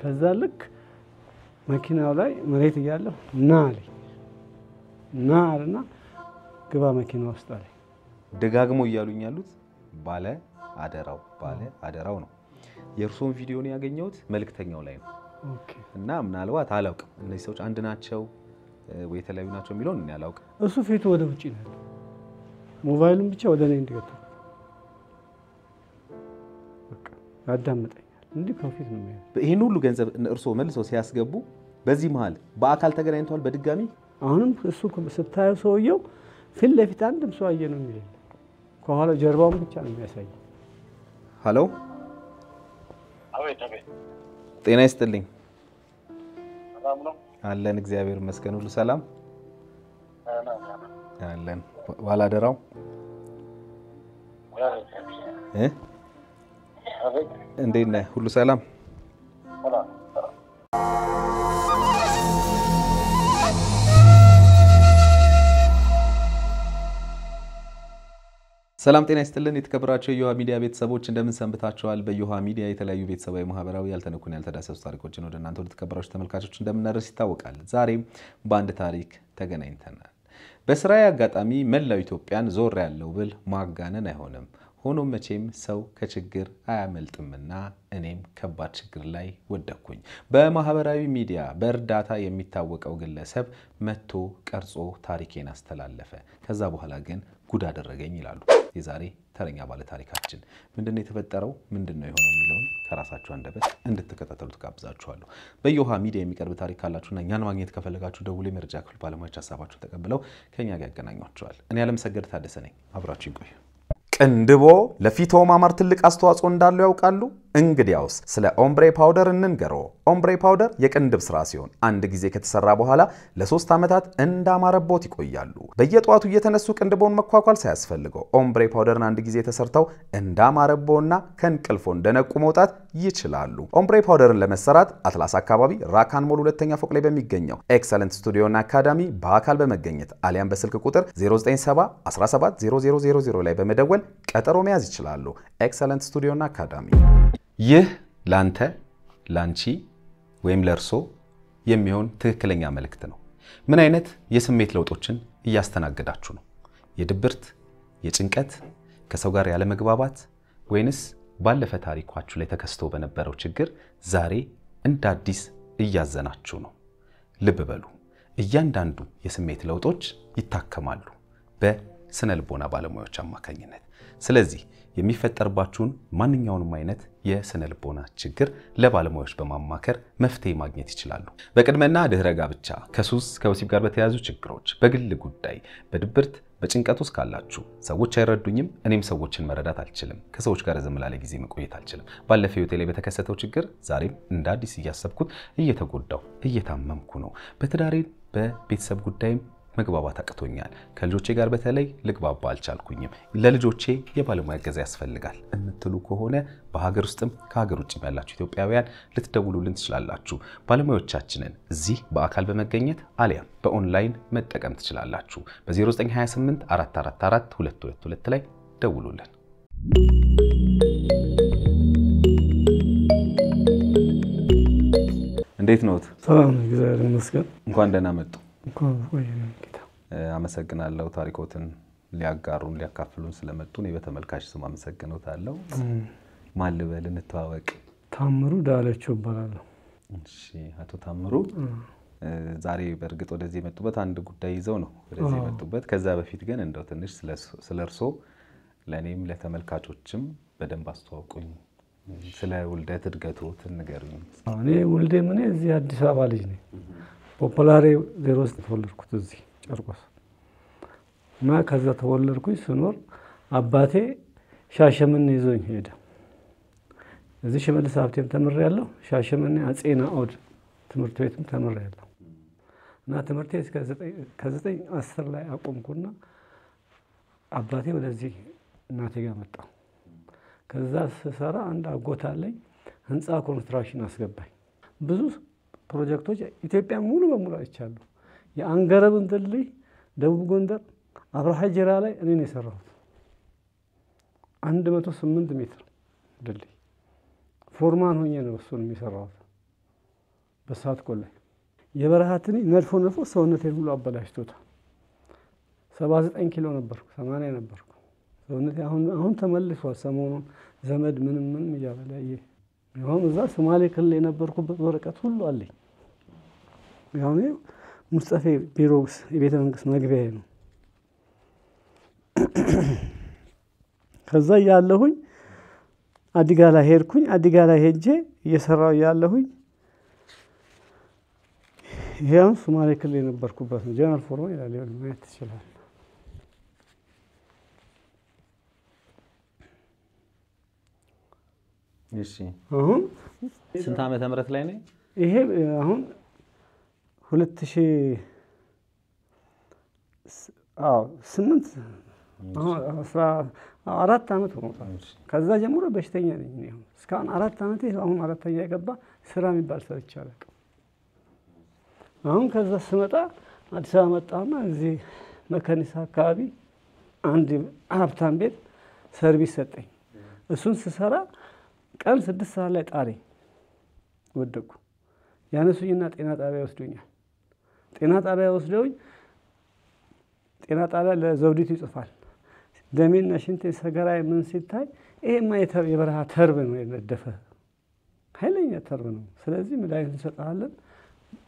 ከዛ ልክ መኪናው ላይ መሬት እያለሁ ና አለኝ ና አለና ግባ መኪና ውስጥ አለኝ ደጋግሞ እያሉኝ ያሉት ባለ አደራው ነው የእርሶን ቪዲዮ ነው ያገኘሁት መልክተኛው ላይ ነው ኦኬ እና ምናልባት አላውቅም እነዚህ ሰዎች አንድ ናቸው ወይ የተለያዩ ናቸው የሚለውን እኔ አላውቅም እሱ ፊቱ ወደ ውጪ ነው ሞባይሉን ብቻ ወደ እኔ እንዲገተው በቃ ያዳምጠኛል እንዴ ፕሮፊት ነው የሚያየው ይሄን ሁሉ ገንዘብ እርሶ መልሰው ሲያስገቡ በዚህ መሃል በአካል ተገናኝተዋል በድጋሚ አሁንም እሱ ስታየው ሰውየው ፊት ለፊት አንድም ሰው አየ ነው የሚለው ከኋላ ጀርባውን ብቻ ነው የሚያሳየው ሃሎ አቤት ጤና ይስጥልኝ ሰላም ነው አለን እግዚአብሔር ይመስገን ሁሉ ሰላም አለን ባላደራው እንዴት ነህ ሁሉ ሰላም ሰላም ጤና ይስጥልን የተከበራችሁ የዮሃ ሚዲያ ቤተሰቦች እንደምን ሰንብታችኋል በዮሃ ሚዲያ የተለያዩ ቤተሰባዊ ማህበራዊ ያልተነኩን ያልተዳሰሱ ታሪኮችን ወደ እናንተ ተከበራችሁ ተመልካቾች እንደምናደርስ ይታወቃል ዛሬም በአንድ ታሪክ ተገናኝተናል በስራዬ አጋጣሚ መላው ኢትዮጵያን ዞር ያለው ብል ማጋነን አይሆንም ሆኖም መቼም ሰው ከችግር አያመልጥምና እኔም ከባድ ችግር ላይ ወደኩኝ በማህበራዊ ሚዲያ በእርዳታ የሚታወቀው ግለሰብ መጥቶ ቀርጾ ታሪኬን አስተላለፈ ከዛ በኋላ ግን ጉድ አደረገኝ ይላሉ የዛሬ ተረኛ ባለ ታሪካችን ምንድነው የተፈጠረው ምንድነው የሆነው የሚለውን ከራሳችሁ አንደበት እንድትከታተሉት ጋብዛችኋለሁ በዮሃ ሚዲያ የሚቀርብ ታሪክ ካላችሁና እኛን ማግኘት ከፈለጋችሁ ደውሉ የመረጃ ክፍል ባለሙያዎች ሐሳባችሁን ተቀብለው ከኛ ጋር ያገናኟችኋል እኔ አለምሰገድ ታደሰ ነኝ አብራችሁን ቆዩ ቅንድቦ ለፊቶ ማማር ትልቅ አስተዋጽኦ እንዳለው ያውቃሉ እንግዲያውስ ስለ ኦምብሬ ፓውደር እንንገሮ ኦምብሬ ፓውደር የቅንድብ ስራ ሲሆን አንድ ጊዜ ከተሰራ በኋላ ለ3 አመታት እንዳማረቦት ይቆያሉ በየጧቱ እየተነሱ ቅንድቦን መኳኳል ሳያስፈልገው ኦምብሬ ፓውደርን አንድ ጊዜ ተሰርተው እንዳማረቦና ከንቅልፎ እንደነቁ መውጣት ይችላሉ ኦምብሬ ፓውደርን ለመሰራት አትላስ አካባቢ ራካን ሞል ሁለተኛ ፎቅ ላይ በሚገኘው ኤክሰለንት ስቱዲዮና አካዳሚ በአካል በመገኘት አሊያም በስልክ ቁጥር 0970170000 ላይ በመደወል ቀጠሮ መያዝ ይችላሉ ኤክሰለንት ስቱዲዮና አካዳሚ ይህ ላንተ ላንቺ ወይም ለርሶ የሚሆን ትክክለኛ መልእክት ነው ምን አይነት የስሜት ለውጦችን እያስተናገዳችሁ ነው የድብርት የጭንቀት ከሰው ጋር ያለ መግባባት ወይንስ ባለፈ ታሪኳችሁ ላይ ተከስቶ በነበረው ችግር ዛሬ እንደ አዲስ እያዘናችሁ ነው ልብ በሉ እያንዳንዱ የስሜት ለውጦች ይታከማሉ በስነልቦና ባለሙያዎች አማካኝነት ስለዚህ የሚፈጠርባችሁን ማንኛውንም አይነት የስነልቦና ችግር ለባለሙያዎች በማማከር መፍትሄ ማግኘት ይችላሉ በቅድመና ድህረ ጋብቻ ከሱስ ከወሲብ ጋር በተያያዙ ችግሮች በግል ጉዳይ በድብርት በጭንቀት ውስጥ ካላችሁ ሰዎች አይረዱኝም እኔም ሰዎችን መረዳት አልችልም ከሰዎች ጋር ዘመላለ ጊዜ መቆየት አልችልም ባለፈው ህይወቴ ላይ በተከሰተው ችግር ዛሬም እንደ አዲስ እያሰብኩት እየተጎዳው እየታመምኩ ነው በትዳሬ በቤተሰብ ጉዳይም መግባባት አቅቶኛል ከልጆቼ ጋር በተለይ ልግባባ አልቻልኩኝም ለልጆቼ የባለሙያ እገዛ ያስፈልጋል እምትሉ ከሆነ በሀገር ውስጥም ከሀገር ውጭም ያላችሁ ኢትዮጵያውያን ልትደውሉልን ትችላላችሁ ባለሙያዎቻችንን እዚህ በአካል በመገኘት አሊያም በኦንላይን መጠቀም ትችላላችሁ በ0928 444 222 ላይ ደውሉልን እንዴት ነው ሰላም እግዚአብሔር ይመስገን እንኳን ደህና መጡ እንኳን ቆየን አመሰግናለሁ ታሪኮትን ሊያጋሩን ሊያካፍሉን ስለመጡ ነው በተመልካች ስም አመሰግናለሁ ማን ልበል እንተዋወቅ ታምሩ ዳለቸው ይባላል እሺ አቶ ታምሩ ዛሬ በርግጥ ወደዚህ የመጡበት አንድ ጉዳይ ይዘው ነው ወደዚህ የመጡበት ከዛ በፊት ግን እንደው ትንሽ ስለርሶ ለኔም ለተመልካቾችም በደንብ አስተዋውቁኝ ስለ ውልደት እድገቶት ንገሩኝ እኔ ውልዴ ምን እዚህ አዲስ አበባ ልጅ ነኝ ፖፑላሪ 0 ተወለድኩት እዚህ ጨርቆስ እና ከዛ ተወለድኩኝ ስኖር አባቴ ሻሸመኔ ይዞኝ ሄደ እዚህ ሽመልስ ሀብቴም ተምሬያለሁ ሻሸመኔ አጼና አውድ ትምህርት ቤትም ተምሬያለሁ እና ትምህርቴ እስከ 9 ላይ አቆምኩና አባቴ ወደዚህ እናቴ ጋር መጣ ከዛ ስሰራ አንድ አጎት አለኝ ህንጻ ኮንስትራክሽን አስገባኝ ብዙ ፕሮጀክቶች ኢትዮጵያ ሙሉ በሙሉ አይቻሉ የአንገረብን ድልድይ ደቡብ ጎንደር አብርሃ ጅራ ላይ እኔ ነኝ የሰራሁት 108 ሜትር ድልድይ ፎርማን ሆኜ ነው እሱን የሚሰራው በሳት ቆላይ የበረሃትን ነድፎ ሰውነቴን ሁሉ አበላሽቶታል። 79 ኪሎ ነበርኩ፣ 80 ነበርኩ። ሰውነቴ አሁን ተመልሷል። ሰሞኑን ዘመድ ምንም እያበላየ አሁን እዛ ሶማሌ ክልል የነበርኩበት ወረቀት ሁሉ አለኝ። ያው ሙስጠፌ ቢሮክስ የቤተ መንግስት መግቢያዬ ነው። ከዛ ያለሁኝ አዲጋላ ሄድኩኝ። አዲጋላ ሄጄ እየሰራው ያለሁኝ ይሄው ሶማሌ ክልል የነበርኩበት ነው። ጀነራል ፎርማ ይላል ማለት ትችላለህ። እሺ አሁን ስንት ዓመተ ምህረት ላይ ነው ይሄ? አሁን 2008 14 ዓመት ሆኖታል። ከዛ ጀምሮ በሽተኛ ነኝ እኔ። እስካሁን 4 ዓመቴ አሁን አራተኛ የገባ ስራ የሚባል ሰርቼ አላውቅም። አሁን ከዛ ስመጣ አዲስ አበባ መጣሁና እዚህ መካኒሳ አካባቢ አንድ ሀብታም ቤት ሰርቪስ ሰጠኝ። እሱን ስሰራ ቀን 6 ሰዓት ላይ ጣለኝ፣ ወደኩ። ያነሱኝና ጤና ጣቢያ ወስዶኛል። ጤና ጣቢያ ወስደውኝ ጤና ጣቢያ ለዘውዲቱ ይጽፋል። ደሜና ሽንቴ ሰገራዬ ምን ሲታይ ይሄማ የበረሃ ተርብ ነው የነደፈ ኃይለኛ ተርብ ነው። ስለዚህ መድኃኒት እንሰጥሃለን፣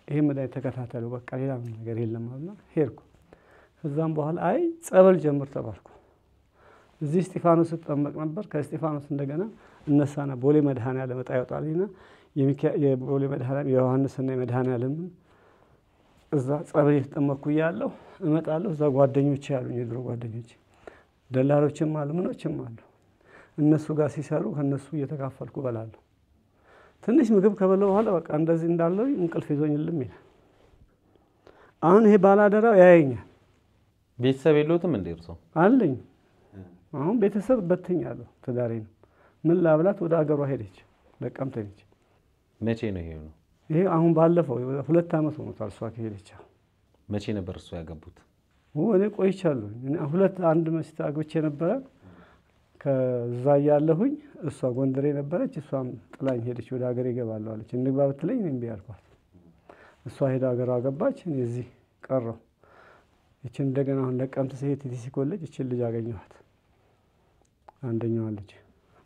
ይሄ መድኃኒት ተከታተሉ፣ በቃ ሌላ ነገር የለም አሉና ሄድኩ። ከዛም በኋላ አይ ጸበል ጀምር ተባልኩ። እዚህ እስጢፋኖስ ተጠመቅ ነበር። ከእስጢፋኖስ እንደገና እነሳና ቦሌ መድኃኔዓለም ዕጣ ይወጣልኝና የቦሌ መድኃኔዓለም የዮሐንስና የመድኃኔዓለም እዛ ጸበል የተጠመቅኩ እያለሁ እመጣለሁ። እዛ ጓደኞቼ ያሉኝ የድሮ ጓደኞቼ ደላሎችም አሉ ምኖችም አሉ። እነሱ ጋር ሲሰሩ ከነሱ እየተካፈልኩ በላለሁ። ትንሽ ምግብ ከበላሁ በኋላ በቃ እንደዚህ እንዳለው እንቅልፍ ይዞኝልም ይላል። አሁን ይሄ ባላደራው ያየኛል። ቤተሰብ የለውትም እንዴ እርሶ? አለኝ። አሁን ቤተሰብ በትኛለሁ። ትዳሬን ምን ላብላት ወደ አገሯ ሄደች፣ ለቀምት ሄደች። መቼ ነው ይሄ ነው? ይሄ አሁን ባለፈው 2 ዓመት ሆኖታል እሷ ከሄደች። መቼ ነበር እሱ ያገቡት? እኔ ቆይቻለሁ። አንድ ሚስት አግብቼ ነበረ። ከዛ ያለሁኝ እሷ ጎንደሬ ነበረች። እሷም ጥላኝ ሄደች። ወደ ሀገር ይገባለሁ አለች። እንግባ ብትለኝ እኔም ቢያልኳት እሷ ሄዳ ሀገሯ ገባች። እኔ እዚህ ቀረሁ። እቺን እንደገና አሁን ለቀምት ሲሄድ ቲቲሲ ኮሌጅ እቺን ልጅ አገኘኋት። አንደኛዋ ልጅ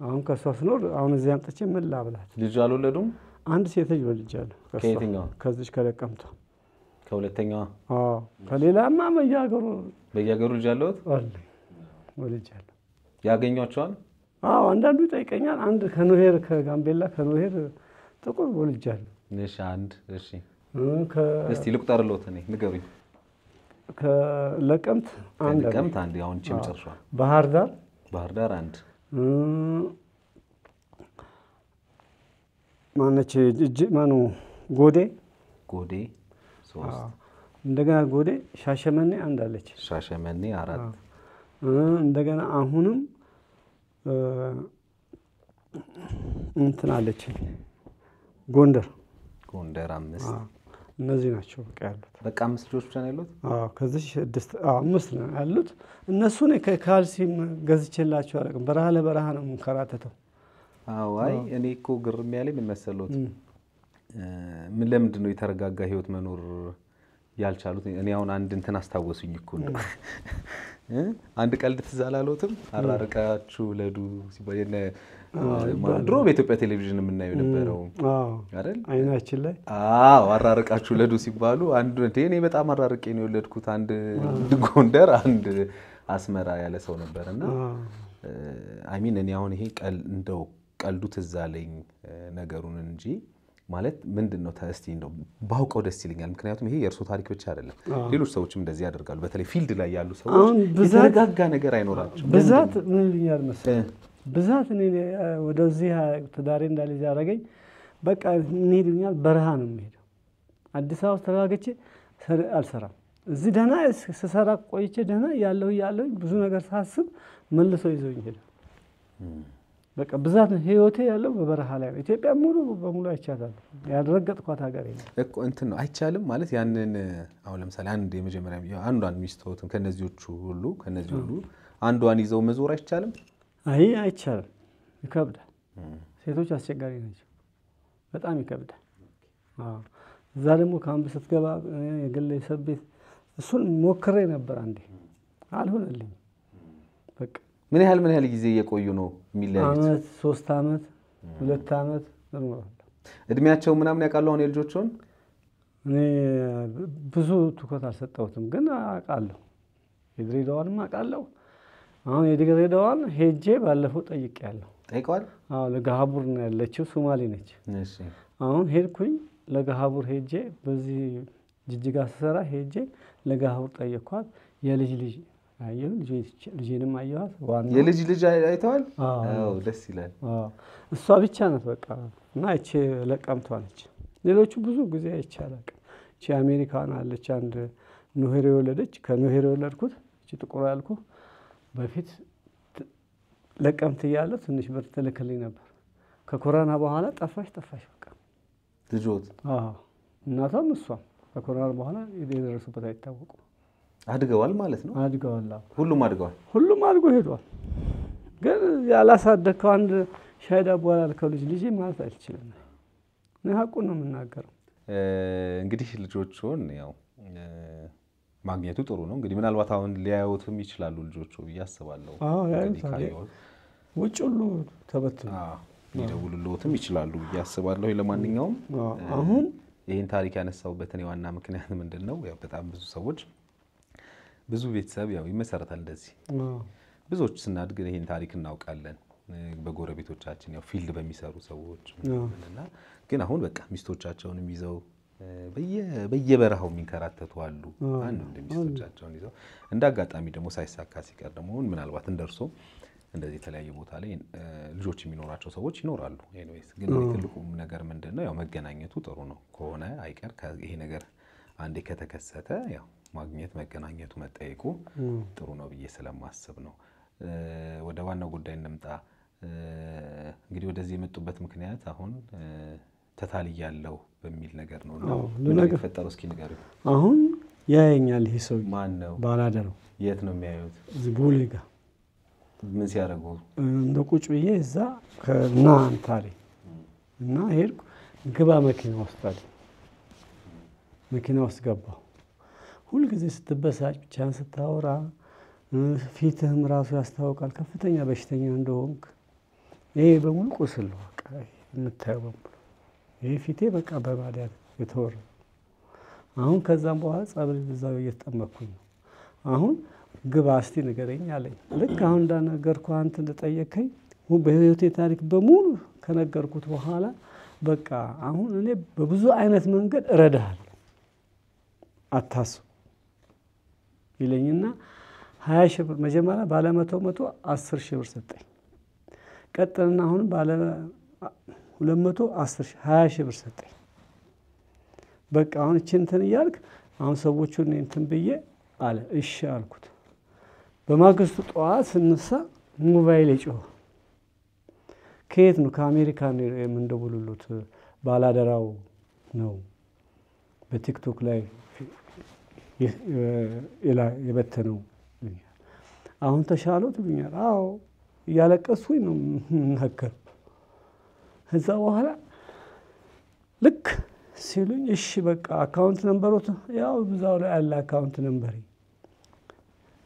አሁን ከሷ ስኖር አሁን እዚህ አምጥቼ ምን ላብላት? ልጅ አልወለዱም? አንድ ሴት ልጅ ወልጃለሁ። ከየትኛዋ? ከዚህ ከለቀምቷ። ከሁለተኛዋ? አዎ። ከሌላማ በየሀገሩ ልጅ አለዎት? አለ ወልጃለሁ። ያገኟቸዋል? አዎ። አንዳንዱ ይጠይቀኛል። አንድ ከኖሄር ከጋምቤላ ከኖሄር ጥቁር ወልጃለሁ። እሺ። እሺ። እስቲ ልቁጠርልዎት፣ እኔ ንገሩኝ። ከለቀምት አንድ አሁን ቼም ጨርሷል። ባህር ዳር አንድ ማነች ጎዴ 3 እንደገና ጎዴ ሻሸመኔ አንድ አለች። ሻሸመኔ 4 እንደገና አሁንም እንትን አለች ጎንደር 5 እነዚህ ናቸው በቃ ያሉት። በቃ 5 ልጆች ብቻ ነው ያሉት? አዎ። ከዚህ 5 ነው ያሉት። እነሱን ከካልሲም ገዝቼላቸው አላውቅም። በረሃ ለበረሃ ነው የምንከራተተው። አዎ። አይ እኔ እኮ ግርም ያለኝ ምን መሰሎት፣ ምን ለምንድን ነው የተረጋጋ ህይወት መኖር ያልቻሉት? እኔ አሁን አንድ እንትን አስታወሱኝ እኮ ነው። አንድ ቀልድ ትዝ አላለዎትም? አራርቃችሁ ለዱ ሲባል ድሮ በኢትዮጵያ ቴሌቪዥን የምናየው ነበረው አይደል? አይናችን ላይ አራርቃችሁ ለዱ ሲባሉ አንዱ እኔ በጣም አራርቄ ነው የወለድኩት አንድ ጎንደር አንድ አስመራ ያለ ሰው ነበርና አይ ሚን እኔ አሁን ይሄ እንደው ቀልዱ ትዝ አለኝ ነገሩን እንጂ ማለት ምንድነው እስቲ እንደው ባውቀው ደስ ይለኛል። ምክንያቱም ይሄ የእርሶ ታሪክ ብቻ አይደለም፣ ሌሎች ሰዎችም እንደዚህ ያደርጋሉ። በተለይ ፊልድ ላይ ያሉ ሰዎች የተረጋጋ ነገር አይኖራቸውም። ብዛት ምን ልኛል መሰለህ፣ ብዛት እኔ ወደዚህ ትዳሬ እንዳልይዝ ያደረገኝ በቃ እንሄድኛል፣ በረሃ ነው የምሄደው። አዲስ አበባ ተረጋግቼ አልሰራም። እዚህ ደህና ስሰራ ቆይቼ ደህና ያለሁ ብዙ ነገር ሳስብ መልሶ ይዘውኝ ሄደ። በቃ ብዛት ህይወቴ ያለው በበረሃ ላይ ነው። ኢትዮጵያ ሙሉ በሙሉ አይቻታለሁ። ያልረገጥኳት ሀገር የለም እኮ እንትን ነው አይቻልም ማለት ያንን አሁን ለምሳሌ አንድ የመጀመሪያ አንዷን ሚስቶትም ከነዚህ ሁሉ አንዷን ይዘው መዞር አይቻልም? አይ አይቻልም፣ ይከብዳል። ሴቶች አስቸጋሪ ናቸው፣ በጣም ይከብዳል። እዛ ደግሞ ካምፕ ስትገባ የግል የሰብ ቤት እሱን ሞክሬ ነበር አንዴ አልሆነልኝም። በቃ ምን ያህል ጊዜ እየቆዩ ነው የሚለያዩት? አመት 3 አመት 2 አመት ነው። እድሜያቸው ምናምን ያውቃሉ አሁን የልጆቹን? እኔ ብዙ ትኩረት አልሰጠሁትም፣ ግን አውቃለሁ። የድሬዳዋንም አውቃለሁ። አሁን የድሬዳዋን ሄጄ ባለፈው ጠይቄያለሁ። ጠይቀዋል? አዎ ለጋሃቡር ነው ያለችው፣ ሶማሌ ነች። እሺ አሁን ሄድኩኝ ለጋሃቡር ሄጄ በዚህ ጅጅጋ ስሰራ ሄጄ ለጋሃቡር ጠየኳት። የልጅ አየሁ፣ ልጄንም አየኋት። ዋና የልጅ አይተዋል? አዎ ደስ ይላል። እሷ ብቻ ናት በቃ እና እቺ ለቀምቷ ነች። ሌሎቹ ብዙ ጊዜ አይቻላል። እቺ አሜሪካን አለች አንድ ኖሄር የወለደች፣ ከኖሄር የወለድኩት እቺ ጥቁር ያልኩ በፊት ለቀምት እያለሁ ትንሽ ብር ትልክልኝ ነበር። ከኮሮና በኋላ ጠፋሽ በቃ ልጆት። እናቷም እሷም ከኮሮና በኋላ የደረሱበት አይታወቁም። አድገዋል ማለት ነው? አድገዋል። ሁሉም አድገዋል? ሁሉም አድጎ ሄዷል። ግን ያላሳደግከው አንድ ሻይ ዳቦ ያላልከው ልጅ ማለት አልችልም። እኔ ሀቁን ነው የምናገረው። እንግዲህ ልጆቹን ያው ማግኘቱ ጥሩ ነው። እንግዲህ ምናልባት አሁን ሊያዩትም ይችላሉ ልጆቹ ብዬ አስባለሁ። ውጭ ሁሉ ተበትነው ሊደውሉልዎትም ይችላሉ ብዬ አስባለሁ። ለማንኛውም አሁን ይህን ታሪክ ያነሳሁበትን የዋና ምክንያት ምንድን ነው? ያው በጣም ብዙ ሰዎች ብዙ ቤተሰብ ያው ይመሰረታል እንደዚህ። ብዙዎች ስናድግ ይህን ታሪክ እናውቃለን በጎረቤቶቻችን ያው ፊልድ በሚሰሩ ሰዎች እና ግን አሁን በቃ ሚስቶቻቸውንም ይዘው በየበረሃው የሚንከራተቱ አሉ። አንድ ሚስቶቻቸውን ይዘው እንደ አጋጣሚ ደግሞ ሳይሳካ ሲቀር ደግሞ ምናልባት እንደርሶ እንደዚህ የተለያየ ቦታ ላይ ልጆች የሚኖራቸው ሰዎች ይኖራሉ። ኤኒዌይስ ግን ትልቁ ነገር ምንድነው ያው መገናኘቱ ጥሩ ነው ከሆነ አይቀር ይሄ ነገር አንዴ ከተከሰተ ያው ማግኘት መገናኘቱ መጠየቁ ጥሩ ነው ብዬ ስለማስብ ነው። ወደ ዋናው ጉዳይ እንምጣ። እንግዲህ ወደዚህ የመጡበት ምክንያት አሁን ተታልያለሁ በሚል ነገር ነውና ምን ተፈጠረው እስኪ ንገሩኝ። አሁን ያየኛል ይሄ ሰው ማን ነው? ባላደረው። የት ነው የሚያዩት? እዚህ ቦሌ ጋር። ምን ሲያደርጉ? እንደ ቁጭ ብዬ እዛ ከና አንታሪ እና ሄድኩ። ግባ መኪና ውስጥ አለ። መኪና ውስጥ ገባሁ። ሁሉ ጊዜ ስትበሳጭ ብቻህን ስታወራ ፊትህም ራሱ ያስታውቃል ከፍተኛ በሽተኛ እንደሆንክ። ይሄ በሙሉ ቁስል ነው በቃ የምታየው በሙሉ። ይሄ ፊቴ በቃ በማዲያት የተወረ። አሁን ከዛም በኋላ ጸበል እዛው እየተጠመኩኝ ነው። አሁን ግባ እስቲ ንገረኝ አለኝ። ልክ አሁን እንዳነገርኩህ አንተ እንደጠየከኝ በህይወቴ ታሪክ በሙሉ ከነገርኩት በኋላ በቃ አሁን እኔ በብዙ አይነት መንገድ እረዳሃለሁ አታስብ ይለኝና 20 ሺህ ብር መጀመሪያ ባለ 100 10 ሺህ ብር ሰጠኝ። ቀጥልና አሁን ባለ 210 20 ሺህ ብር ሰጠኝ። በቃ አሁን እንትን እያልክ አሁን ሰዎቹን እንትን ብዬ አለ። እሺ አልኩት። በማግስቱ ጠዋት ስንሳ ሞባይል ጮኸ። ከየት ነው? ከአሜሪካ ነው የምንደውሉት። ባላደራው ነው በቲክቶክ ላይ የበተነው። አሁን ተሻለው ትሉኛል? አዎ እያለቀስኩኝ ነው የምናገር። ከዛ በኋላ ልክ ሲሉኝ እሺ በቃ አካውንት ነምበሮት ያው ብዛው ላይ ያለ አካውንት ነምበሬ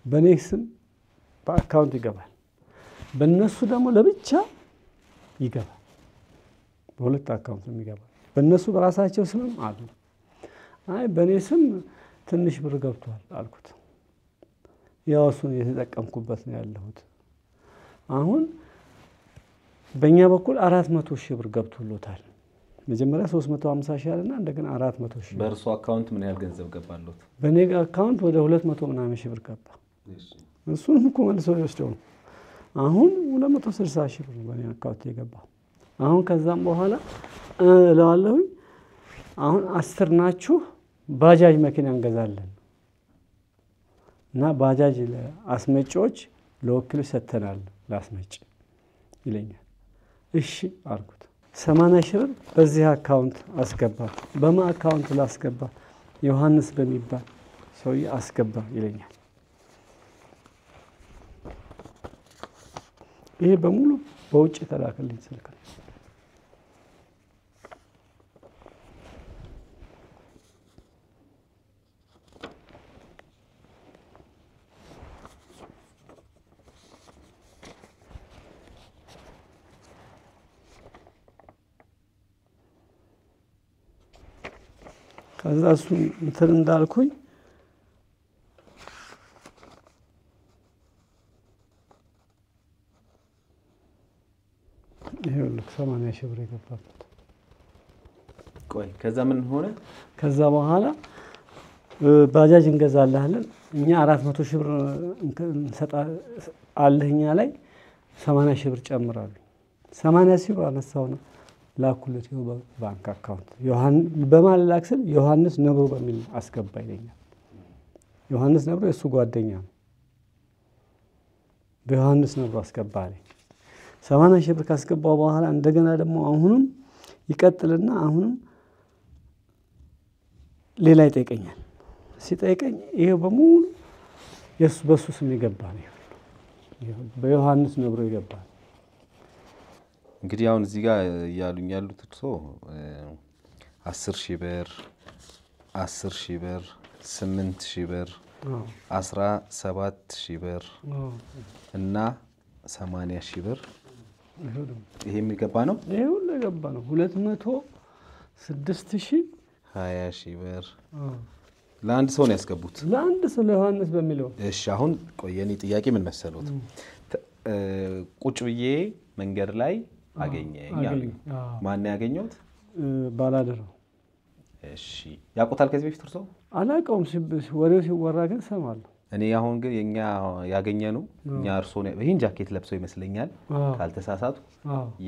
በኔ ስም በአካውንት ይገባል፣ በእነሱ ደግሞ ለብቻ ይገባል። በሁለት አካውንት ነው የሚገባው። በእነሱ በራሳቸው ስምም አሉ። አይ በኔ ስም ትንሽ ብር ገብቷል አልኩት። ያው እሱን የተጠቀምኩበት ነው ያለሁት። አሁን በእኛ በኩል 400 ሺህ ብር ገብቶሎታል። መጀመሪያ 350 ሺህ አለና እንደገና 400 ሺህ። በእርሱ አካውንት ምን ያህል ገንዘብ ገባሎት? በኔ አካውንት ወደ 200 ምናምን ሺህ ብር ገባ። እሱን እኮ መልሶ ይወስደው ነው። አሁን 260 ሺህ ብር በኔ አካውንት የገባው። አሁን ከዛም በኋላ እለዋለሁ አሁን 10 ናችሁ ባጃጅ መኪና እንገዛለን እና ባጃጅ ለአስመጪዎች ለወኪሎች ሰተናል ላስመጪ ይለኛል። እሺ አልኩት። 80 ሺህ ብር በዚህ አካውንት አስገባ። በማ አካውንት ላስገባ? ዮሐንስ በሚባል ሰውዬ አስገባ ይለኛል። ይሄ በሙሉ በውጭ ተላከልኝ ስልክ። ከዛ እሱ እንትን እንዳልኩኝ ይኸውልህ 80 ሺህ ብር የገባበት። ቆይ ከዛ ምን ሆነ? ከዛ በኋላ ባጃጅ እንገዛልሃለን እኛ 400 ሺህ ብር እንሰጣ አለህ እኛ ላይ 80 ሺህ ብር ጨምራሉ። 80 ሺህ ብር አነሳውና ላኩለት ባንክ አካውንት በማን ላክስል ዮሐንስ ነብሮ በሚል አስገባ ይለኛል። ዮሐንስ ነብሮ የሱ ጓደኛ ነው። በዮሐንስ ነብሮ አስገባለኝ። 80 ሺህ ብር ካስገባው በኋላ እንደገና ደግሞ አሁንም ይቀጥልና አሁንም ሌላ ይጠይቀኛል። ሲጠይቀኝ ይሄ በሙሉ የሱ በሱ ስም ይገባ ነው። በዮሐንስ ነብሮ ይገባ። እንግዲህ አሁን እዚህ ጋር ያሉኝ ያሉት እርሶ 10 ሺህ ብር 10 ሺህ ብር 8 ሺህ ብር 17 ሺህ ብር እና 80 ሺህ ብር ይሄ የሚገባ ነው። ይሄ ሁሉ የገባ ነው። 206 ሺህ 20 ሺህ ብር ለአንድ ሰው ነው ያስገቡት። ለአንድ ሰው ለዮሐንስ በሚለው። እሺ አሁን ቆይ የኔ ጥያቄ ምን መሰሉት? ቁጭ ብዬ መንገድ ላይ አገኘኝ አሉ። ማን ያገኘውት? ባላደራው። እሺ ያውቁታል ከዚህ በፊት እርሶ? አላውቀውም። ወሬው ሲወራ ግን ሰማለሁ። እኔ አሁን ግን የኛ ያገኘነው እኛ እርሶ ነው ይሄን ጃኬት ለብሰው ይመስለኛል ካልተሳሳቱ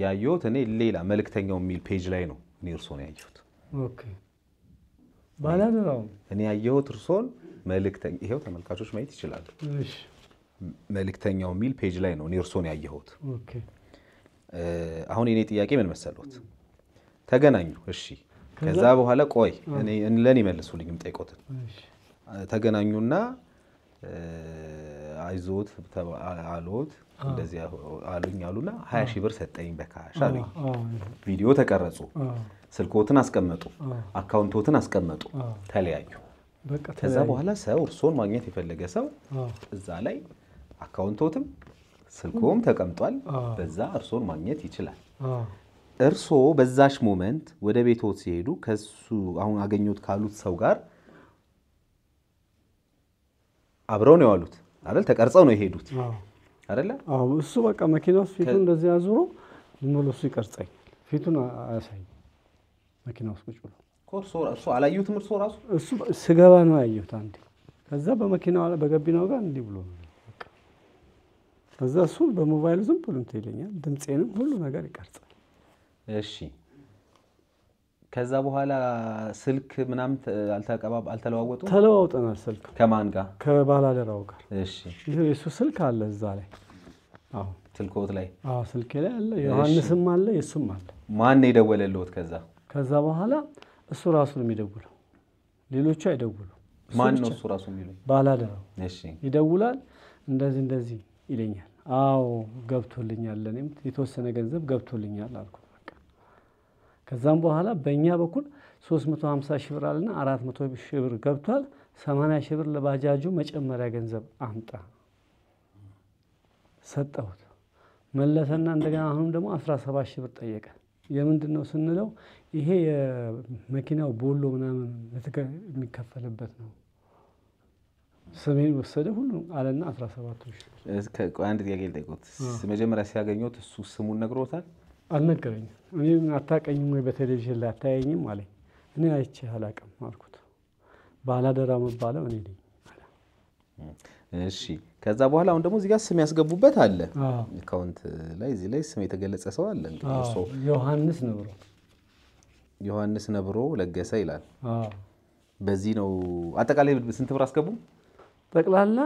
ያየሁት እኔ ሌላ መልእክተኛው የሚል ፔጅ ላይ ነው እኔ እርሶ ነው ያየሁት። ኦኬ ባላደራው እኔ ያየሁት እርሶን መልእክተኛ ይሄው ተመልካቾች ማየት ይችላሉ። እሺ መልእክተኛው የሚል ፔጅ ላይ ነው እኔ እርሶን ያየሁት። ኦኬ አሁን የኔ ጥያቄ ምን መሰሉት? ተገናኙ። እሺ ከዛ በኋላ ቆይ እኔ ለኔ መልሱልኝም ጠይቆትን። እሺ ተገናኙና አይዞት አሉት እንደዚህ አሉኝ አሉና 20 ሺህ ብር ሰጠኝ በካሽ አሉኝ። ቪዲዮ ተቀረጹ፣ ስልኮትን አስቀመጡ፣ አካውንቶትን አስቀመጡ፣ ተለያዩ። በቃ ከዛ በኋላ ሰው እርሶን ማግኘት የፈለገ ሰው እዛ ላይ አካውንቶትም ስልኮም ተቀምጧል። በዛ እርሶን ማግኘት ይችላል። እርሶ በዛሽ ሞመንት ወደ ቤቶት ሲሄዱ ከሱ አሁን አገኙት ካሉት ሰው ጋር አብረው ነው ያሉት አይደል? ተቀርጸው ነው የሄዱት አይደለ? አዎ እሱ በቃ መኪና ውስጥ ፊቱን እንደዚህ አዙሮ ሙሉሱ ይቀርጸኛል። ፊቱን አያሳይ መኪና ውስጥ ቁጭ ብሎ እርሶ አላዩትም? እርሶ ራሱ እሱ ስገባ ነው ያየሁት አንዴ። ከዛ በመኪናው በገቢናው ጋር እንዲህ ብሎ ነው በቃ። ከዛ እሱ በሞባይሉ ዝም ብሎ እንትን ይለኛል። ድምጼንም ሁሉ ነገር ይቀርጻል። እሺ ከዛ በኋላ ስልክ ምናምን አልተለዋወጡም? ተለዋውጠናል ስልክ። ከማን ጋር? ከባላደራው ጋር። እሺ ይሄ የሱ ስልክ አለ እዛ ላይ። አዎ ስልኮት ላይ? አዎ ስልኬ ላይ አለ። ዮሐንስም አለ የሱም አለ። ማን ነው የደወለልዎት? ከዛ በኋላ እሱ ራሱ ነው የሚደውለው። ሌሎቹ አይደውሉ። ማን ነው እሱ ራሱ የሚሉኝ? ባላደራው። እሺ ይደውላል። እንደዚህ ይለኛል። አዎ ገብቶልኛል፣ ለኔም የተወሰነ ገንዘብ ገብቶልኛል አልኩ። ከዛም በኋላ በእኛ በኩል 350 ሺህ ብር አለና 400 ሺህ ብር ገብቷል። 80 ሺህ ብር ለባጃጁ መጨመሪያ ገንዘብ አምጣ ሰጠሁት። መለሰና እንደገና አሁንም ደግሞ 17 ሺህ ብር ጠየቀ። የምንድነው ስንለው ይሄ የመኪናው ቦሎ ምናምን የሚከፈልበት ነው። ስሜን ወሰደ ሁሉ አለና 17 ሺህ። አንድ ጥያቄ ልጠይቅዎት። መጀመሪያ ሲያገኙት እሱ ስሙን ነግሮታል? አልነገረኝም። እኔ አታውቀኝም ወይ በቴሌቪዥን ላይ አታየኝም አለኝ። እኔ አይቼ አላውቅም አልኩት። ባላደራ መባለው እኔ ነኝ አለ። እሺ ከዛ በኋላ አሁን ደግሞ እዚህ ጋር ስም ያስገቡበት አለ አካውንት ላይ። እዚህ ላይ ስም የተገለጸ ሰው አለ እንግዲህ እርሶ ዮሐንስ ነብሮ ለገሰ ይላል። በዚህ ነው አጠቃላይ ስንት ብር አስገቡ? ጠቅላላ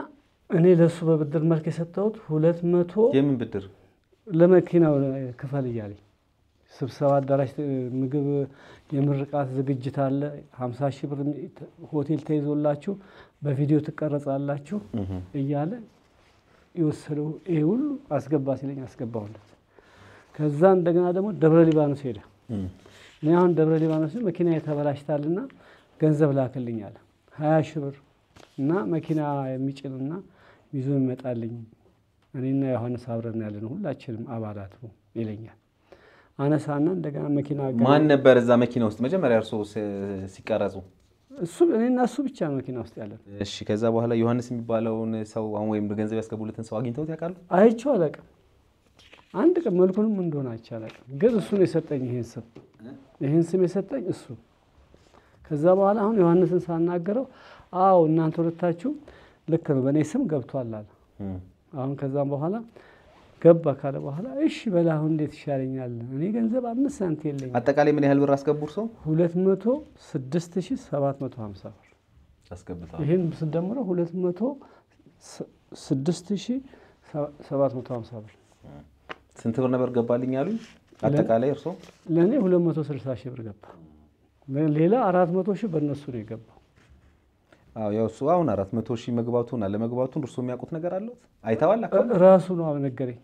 እኔ ለሱ በብድር መልክ የሰጠሁት 200። የምን ብድር? ለመኪናው ክፈል እያለኝ ስብሰባ አዳራሽ ምግብ የምርቃት ዝግጅት አለ 50 ሺህ ብር ሆቴል ተይዞላችሁ በቪዲዮ ትቀረጻላችሁ እያለ ይወሰደው ይሄ ሁሉ አስገባ ሲለኝ አስገባሁለት። ከዛ እንደገና ደግሞ ደብረ ሊባኖስ ሄደ። እኔ አሁን ደብረ ሊባኖስ መኪና የተበላሽታልና ገንዘብ ላክልኝ አለ 20 ሺህ ብር እና መኪና የሚጭንና ይዞ ይመጣልኝ እኔና ዮሐንስ አብረን ያለን ሁላችንም አባላት ነው ይለኛል። አነሳና እንደገና መኪና ማን ነበር እዛ መኪና ውስጥ መጀመሪያ እርሶ ሲቀረጹ? እሱ እኔና እሱ ብቻ ነው መኪና ውስጥ ያለን። እሺ ከዛ በኋላ ዮሐንስ የሚባለውን ሰው አሁን ወይም ገንዘብ ያስገቡለትን ሰው አግኝተውት ያውቃሉ? አይቼው አላውቅም። አንድ ቀን መልኩንም እንደሆነ አይቼ አላውቅም። ግን እሱ ነው የሰጠኝ ይሄን ስም የሰጠኝ እሱ። ከዛ በኋላ አሁን ዮሐንስን ሳናገረው አዎ እናንተ ሁለታችሁ ልክ ነው በእኔ ስም ገብቷል አለ። አሁን ከዛም በኋላ ገባ ካለ በኋላ እሺ በላ አሁን እንዴት ይሻለኛል? እኔ ገንዘብ 5 ሳንቲም የለኝም። አጠቃላይ ምን ያህል ብር አስገቡ እርሶ? 206,750 ብር አስገብተዋል። ይሄን ስደምረው 206,750 ብር። ስንት ብር ነበር ገባልኝ ያሉኝ? አጠቃላይ እርሶ? ለኔ 260 ሺህ ብር ገባ። ሌላ 400 ሺህ በእነሱ ነው የገባው። አዎ ያው እሱ አሁን 400 ሺህ መግባቱን አለመግባቱን እርሶ የሚያውቁት ነገር አለዎት? አይተዋል? ራሱ ነው ነገረኝ።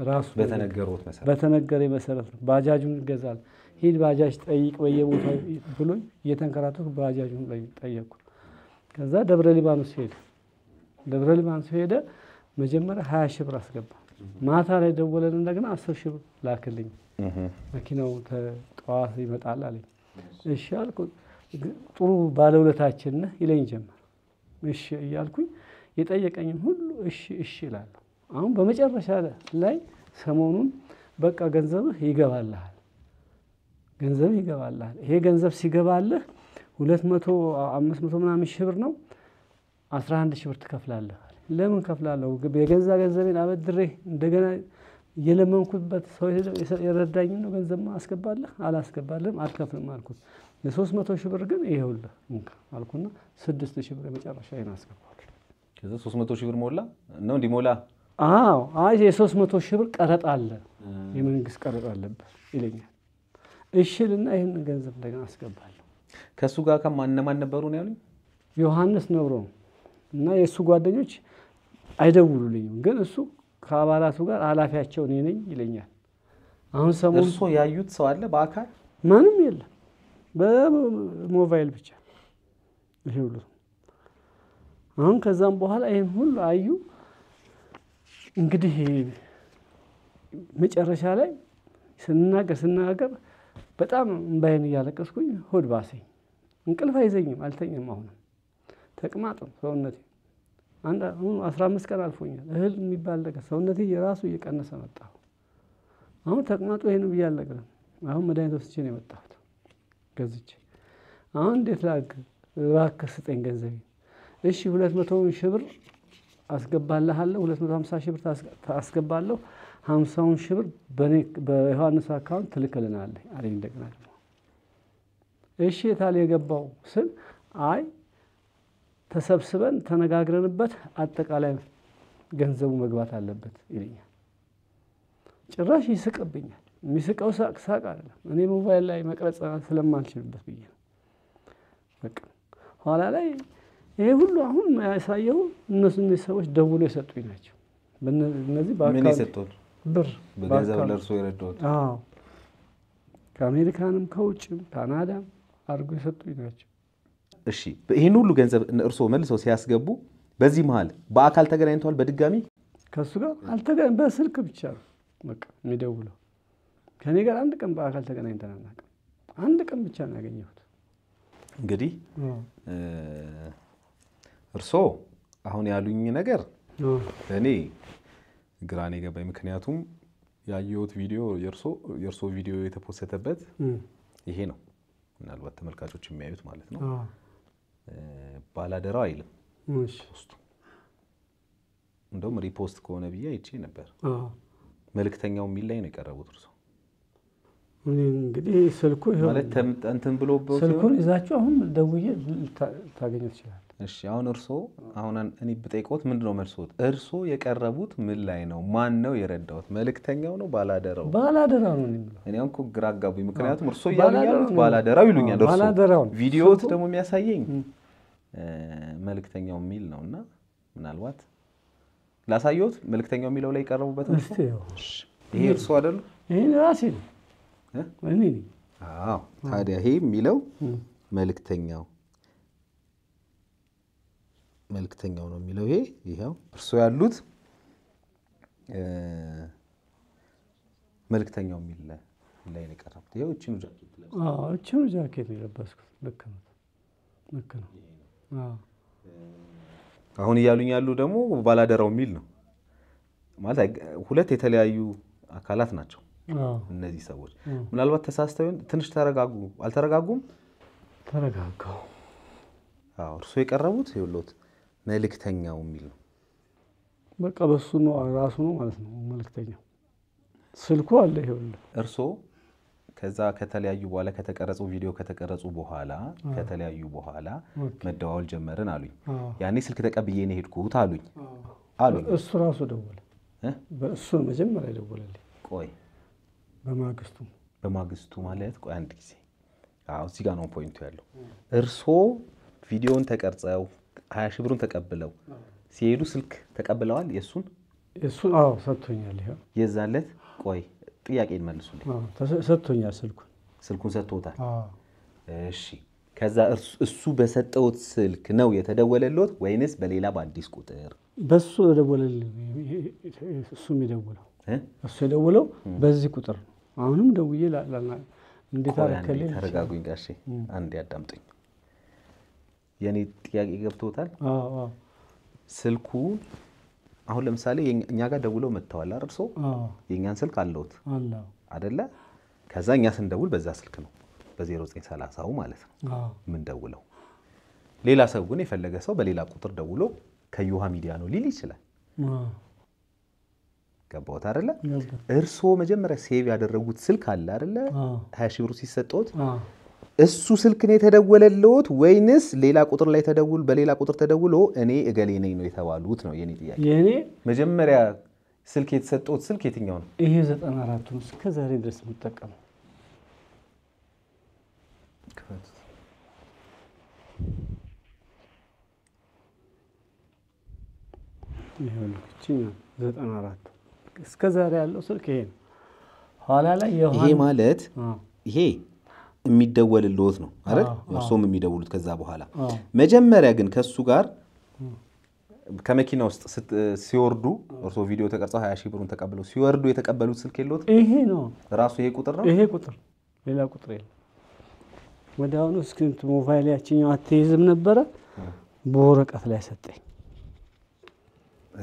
ራሱ በተነገሩት መሰረት በተነገረኝ መሰረት ነው። ባጃጁን ይገዛል ሂድ ባጃጅ ጠይቅ በየቦታው ብሎኝ እየተንከራተትኩ ባጃጁን ጠየቅኩ። ከዛ ደብረ ሊባኖስ ሄደ። መጀመሪያ 20 ሺህ ብር አስገባ። ማታ ላይ ደወለን እንደገና 10 ሺህ ብር ላክልኝ መኪናው ጠዋት ይመጣል አለኝ። እሺ አልኩ። ጥሩ ባለውለታችን ነህ ይለኝ ጀመር። እሺ እያልኩኝ የጠየቀኝም ሁሉ እሺ እላለሁ። አሁን በመጨረሻ ላይ ሰሞኑን በቃ ገንዘብህ ይገባልሃል። ይሄ ገንዘብ ሲገባልህ 200 500 ምናምን ሺህ ብር ነው 11 ሺህ ብር ትከፍላለህ። ለምን ከፍላለሁ? የገዛ ገንዘቤን አበድሬ እንደገና የለመንኩበት ሰው የረዳኝ ነው ገንዘብ አስገባለህ? አላስገባልህም፣ አልከፍልም አልኩት። ለ300 ሺህ ብር ግን ይሄውልህ እንካ አልኩና 6 ሺህ ብር መጨረሻ አስገባለሁ። ከዛ 300 ሺህ ብር ሞላ ነው እንዲሞላ? አዎ አይ የ300 ሺህ ብር ቀረጥ አለ የመንግስት ቀረጥ አለበት ይለኛል። እሺልና ይሄን ገንዘብ እንደገና አስገባለሁ። ከሱ ጋር ከማን ነበሩ ነው ያሉኝ? ዮሐንስ ነብሮ እና የሱ ጓደኞች አይደውሉልኝም፣ ግን እሱ ከአባላቱ ጋር ኃላፊያቸው እኔ ነኝ ይለኛል። አሁን ሰሞኑን እርሶ ያዩት ሰው አለ በአካል? ማንም የለም፣ በሞባይል ብቻ ይሄ ሁሉ። አሁን ከዛም በኋላ ይሄን ሁሉ አዩ። እንግዲህ መጨረሻ ላይ ስናገር በጣም እንባዬን እያለቀስኩኝ ሆድ ባሰኝ። እንቅልፍ አይዘኝም፣ አልተኛም። አሁንም ተቅማጥ ሰውነቴ 15 ቀን አልፎኛል። እህል የሚባል ነገር ሰውነቴ የራሱ እየቀነሰ መጣ። አሁን ተቅማጡ ይሄን ብያለሁ። አሁን መድኃኒት ወስጄ ነው የመጣሁት ገዝቼ። አሁን እንዴት ላድርግ? እባክህ ስጠኝ ገንዘቤ። እሺ 200 ሺህ ብር አስገባልሃለሁ፣ 250 ሺህ ብር አስገባለሁ፣ 50 ሺህ ብር በዮሐንስ አካውንት ትልክልናለህ አለኝ። እንደገና ደግሞ እሺ የታለ የገባው ስል አይ ተሰብስበን ተነጋግረንበት አጠቃላይ ገንዘቡ መግባት አለበት ይለኛል። ጭራሽ ይስቅብኛል። የሚስቀው ሳቅ አይደለም፣ እኔ ሞባይል ላይ መቅረጽ ስለማልችልበት ብዬ ነው። በቃ ኋላ ላይ ይሄ ሁሉ አሁን ያሳየው እነዚህ ሰዎች ደውሎ የሰጡኝ ናቸው። በእነዚህ ምን የሰጡት ብር በገንዘብ ለእርሶ የረዳሁት? አዎ ከአሜሪካንም ከውጭም ካናዳም አድርጎ የሰጡኝ ናቸው። እሺ ይሄን ሁሉ ገንዘብ እርሶ መልሰው ሲያስገቡ በዚህ መሃል በአካል ተገናኝተዋል? በድጋሚ ከሱ ጋር አልተገናኘንም፣ በስልክ ብቻ ነው በቃ የሚደውለው። ከኔ ጋር አንድ ቀን በአካል ተገናኝተን አናውቅም። አንድ ቀን ብቻ ነው ያገኘሁት። እንግዲህ እርሶ አሁን ያሉኝ ነገር እኔ ግራኔ ገባኝ። ምክንያቱም ያየሁት ቪዲዮ የእርሶ ቪዲዮ የተፖስተበት ይሄ ነው። ምናልባት ተመልካቾች የሚያዩት ማለት ነው። ባላደራው አይልም ፖስቱ። እንደውም ሪፖስት ከሆነ ብዬ አይቼ ነበር። መልእክተኛው የሚል ላይ ነው የቀረቡት እርሶ። እንግዲህ ስልኩ ይሄው ማለት እንትን ብሎ ስልኩን ይዛችሁ አሁን ደውዬ ታገኙት ይችላል። እሺ አሁን እርሶ አሁን እኔ ብጠይቆት ምንድነው መልሶት? እርሶ የቀረቡት ምን ላይ ነው? ማን ነው የረዳውት? መልእክተኛው ነው ባላደራው? ባላደራው ነው የሚለው። እኔ አንኩ ግራ አጋቡኝ። ምክንያቱም እርሶ ያሉት ባላደራው ይሉኛል። እርሶ ቪዲዮት ደግሞ የሚያሳየኝ መልእክተኛው የሚል ነውና ምናልባት ላሳየውት መልእክተኛው የሚለው ላይ የቀረቡበት ነው። ይሄ እርሶ አይደሉ? ይሄ ራሴ ነው እኔ ነኝ። አዎ ታዲያ ይሄ የሚለው መልእክተኛው ነው የሚለው። ይሄው እርሶ ያሉት መልእክተኛው የሚል ላይ ነው የቀረቡት። ይሄው እቺኑ ጃኬት እቺኑ ጃኬት ነው የለበስኩት። ልክ ነው። ልክ ነው። አሁን እያሉኝ ያሉ ደግሞ ባላደራው የሚል ነው ማለት ሁለት የተለያዩ አካላት ናቸው እነዚህ ሰዎች። ምናልባት ተሳስተው ትንሽ ተረጋጉ አልተረጋጉም? ተረጋጋው። እርሶ የቀረቡት ይኸውልዎት መልእክተኛው የሚል ነው። በቃ በሱ ነው ራሱ ነው ማለት ነው መልእክተኛው። ስልኩ አለ ይኸውልህ። እርሶ ከዛ ከተለያዩ በኋላ ከተቀረጹ ቪዲዮ ከተቀረጹ በኋላ ከተለያዩ በኋላ መደዋወል ጀመርን አሉኝ። ያኔ ስልክ ተቀብዬ ነው ሄድኩት አሉኝ። እሱ ራሱ ደወለ። በእሱ መጀመሪያ ደወለልኝ። ቆይ በማግስቱ ማለት ቆይ አንድ ጊዜ እዚህ ጋር ነው ፖይንቱ ያለው። እርሶ ቪዲዮን ተቀርጸው 20 ሺህ ብሩን ተቀብለው ሲሄዱ ስልክ ተቀብለዋል? የሱን ሰጥቶኛል። ይሄ የዛለት ቆይ ጥያቄን መልሱልኝ። ሰጥቶኛል። ስልኩን ሰጥቶታል። እሺ ከዛ እሱ በሰጠውት ስልክ ነው የተደወለልዎት ወይንስ በሌላ በአዲስ ቁጥር? በሱ ደወለልኝ። እሱ የሚደውለው እሱ የደውለው በዚህ ቁጥር ነው። አሁንም ደውዬ እንዴት አረከልኝ? ተረጋጉኝ ጋሼ አንዴ ያዳምጡኝ። የኔ ጥያቄ ገብቶታል? ስልኩ አሁን ለምሳሌ እኛ ጋር ደውለው መጥተዋል እርሶ የኛን ስልክ አለውት አይደለ? ከዛ እኛ ስንደውል በዛ ስልክ ነው በ0930 ማለት ነው ምን ደውለው። ሌላ ሰው ግን የፈለገ ሰው በሌላ ቁጥር ደውሎ ከዮሃ ሚዲያ ነው ሊል ይችላል። ገባዎት አይደለ? እርሶ መጀመሪያ ሴቭ ያደረጉት ስልክ አለ አይደለ? 20 ሺህ ብሩ ሲሰጡት እሱ ስልክ ነው የተደወለልዎት ወይንስ ሌላ ቁጥር ላይ በሌላ ቁጥር ተደውሎ እኔ እገሌ ነኝ ነው የተባሉት ነው የኔ ጥያቄ። የኔ መጀመሪያ ስልክ የተሰጠውት ስልክ የትኛው ነው? ይሄ 94 ነው እስከ ዛሬ ድረስ የምጠቀመው። ይሄው ነው 94 እስከ ዛሬ ያለው ስልክ ይሄ ነው። ኋላ ላይ ይሄ ማለት ይሄ የሚደወልልዎት ነው አይደል? እርሶም የሚደውሉት ከዛ በኋላ መጀመሪያ ግን ከሱ ጋር ከመኪና ውስጥ ሲወርዱ እርሶ ቪዲዮ ተቀርጸው 20 ሺህ ብሩን ተቀብለው ሲወርዱ የተቀበሉት ስልክ የለዎት? ይሄ ነው ራሱ ይሄ ቁጥር ነው። ይሄ ቁጥር ሌላ ቁጥር የለም። ወዲያውኑ ስክሪን ሞባይል ያቺኛው አትይዝም ነበረ በወረቀት ላይ ሰጠኝ።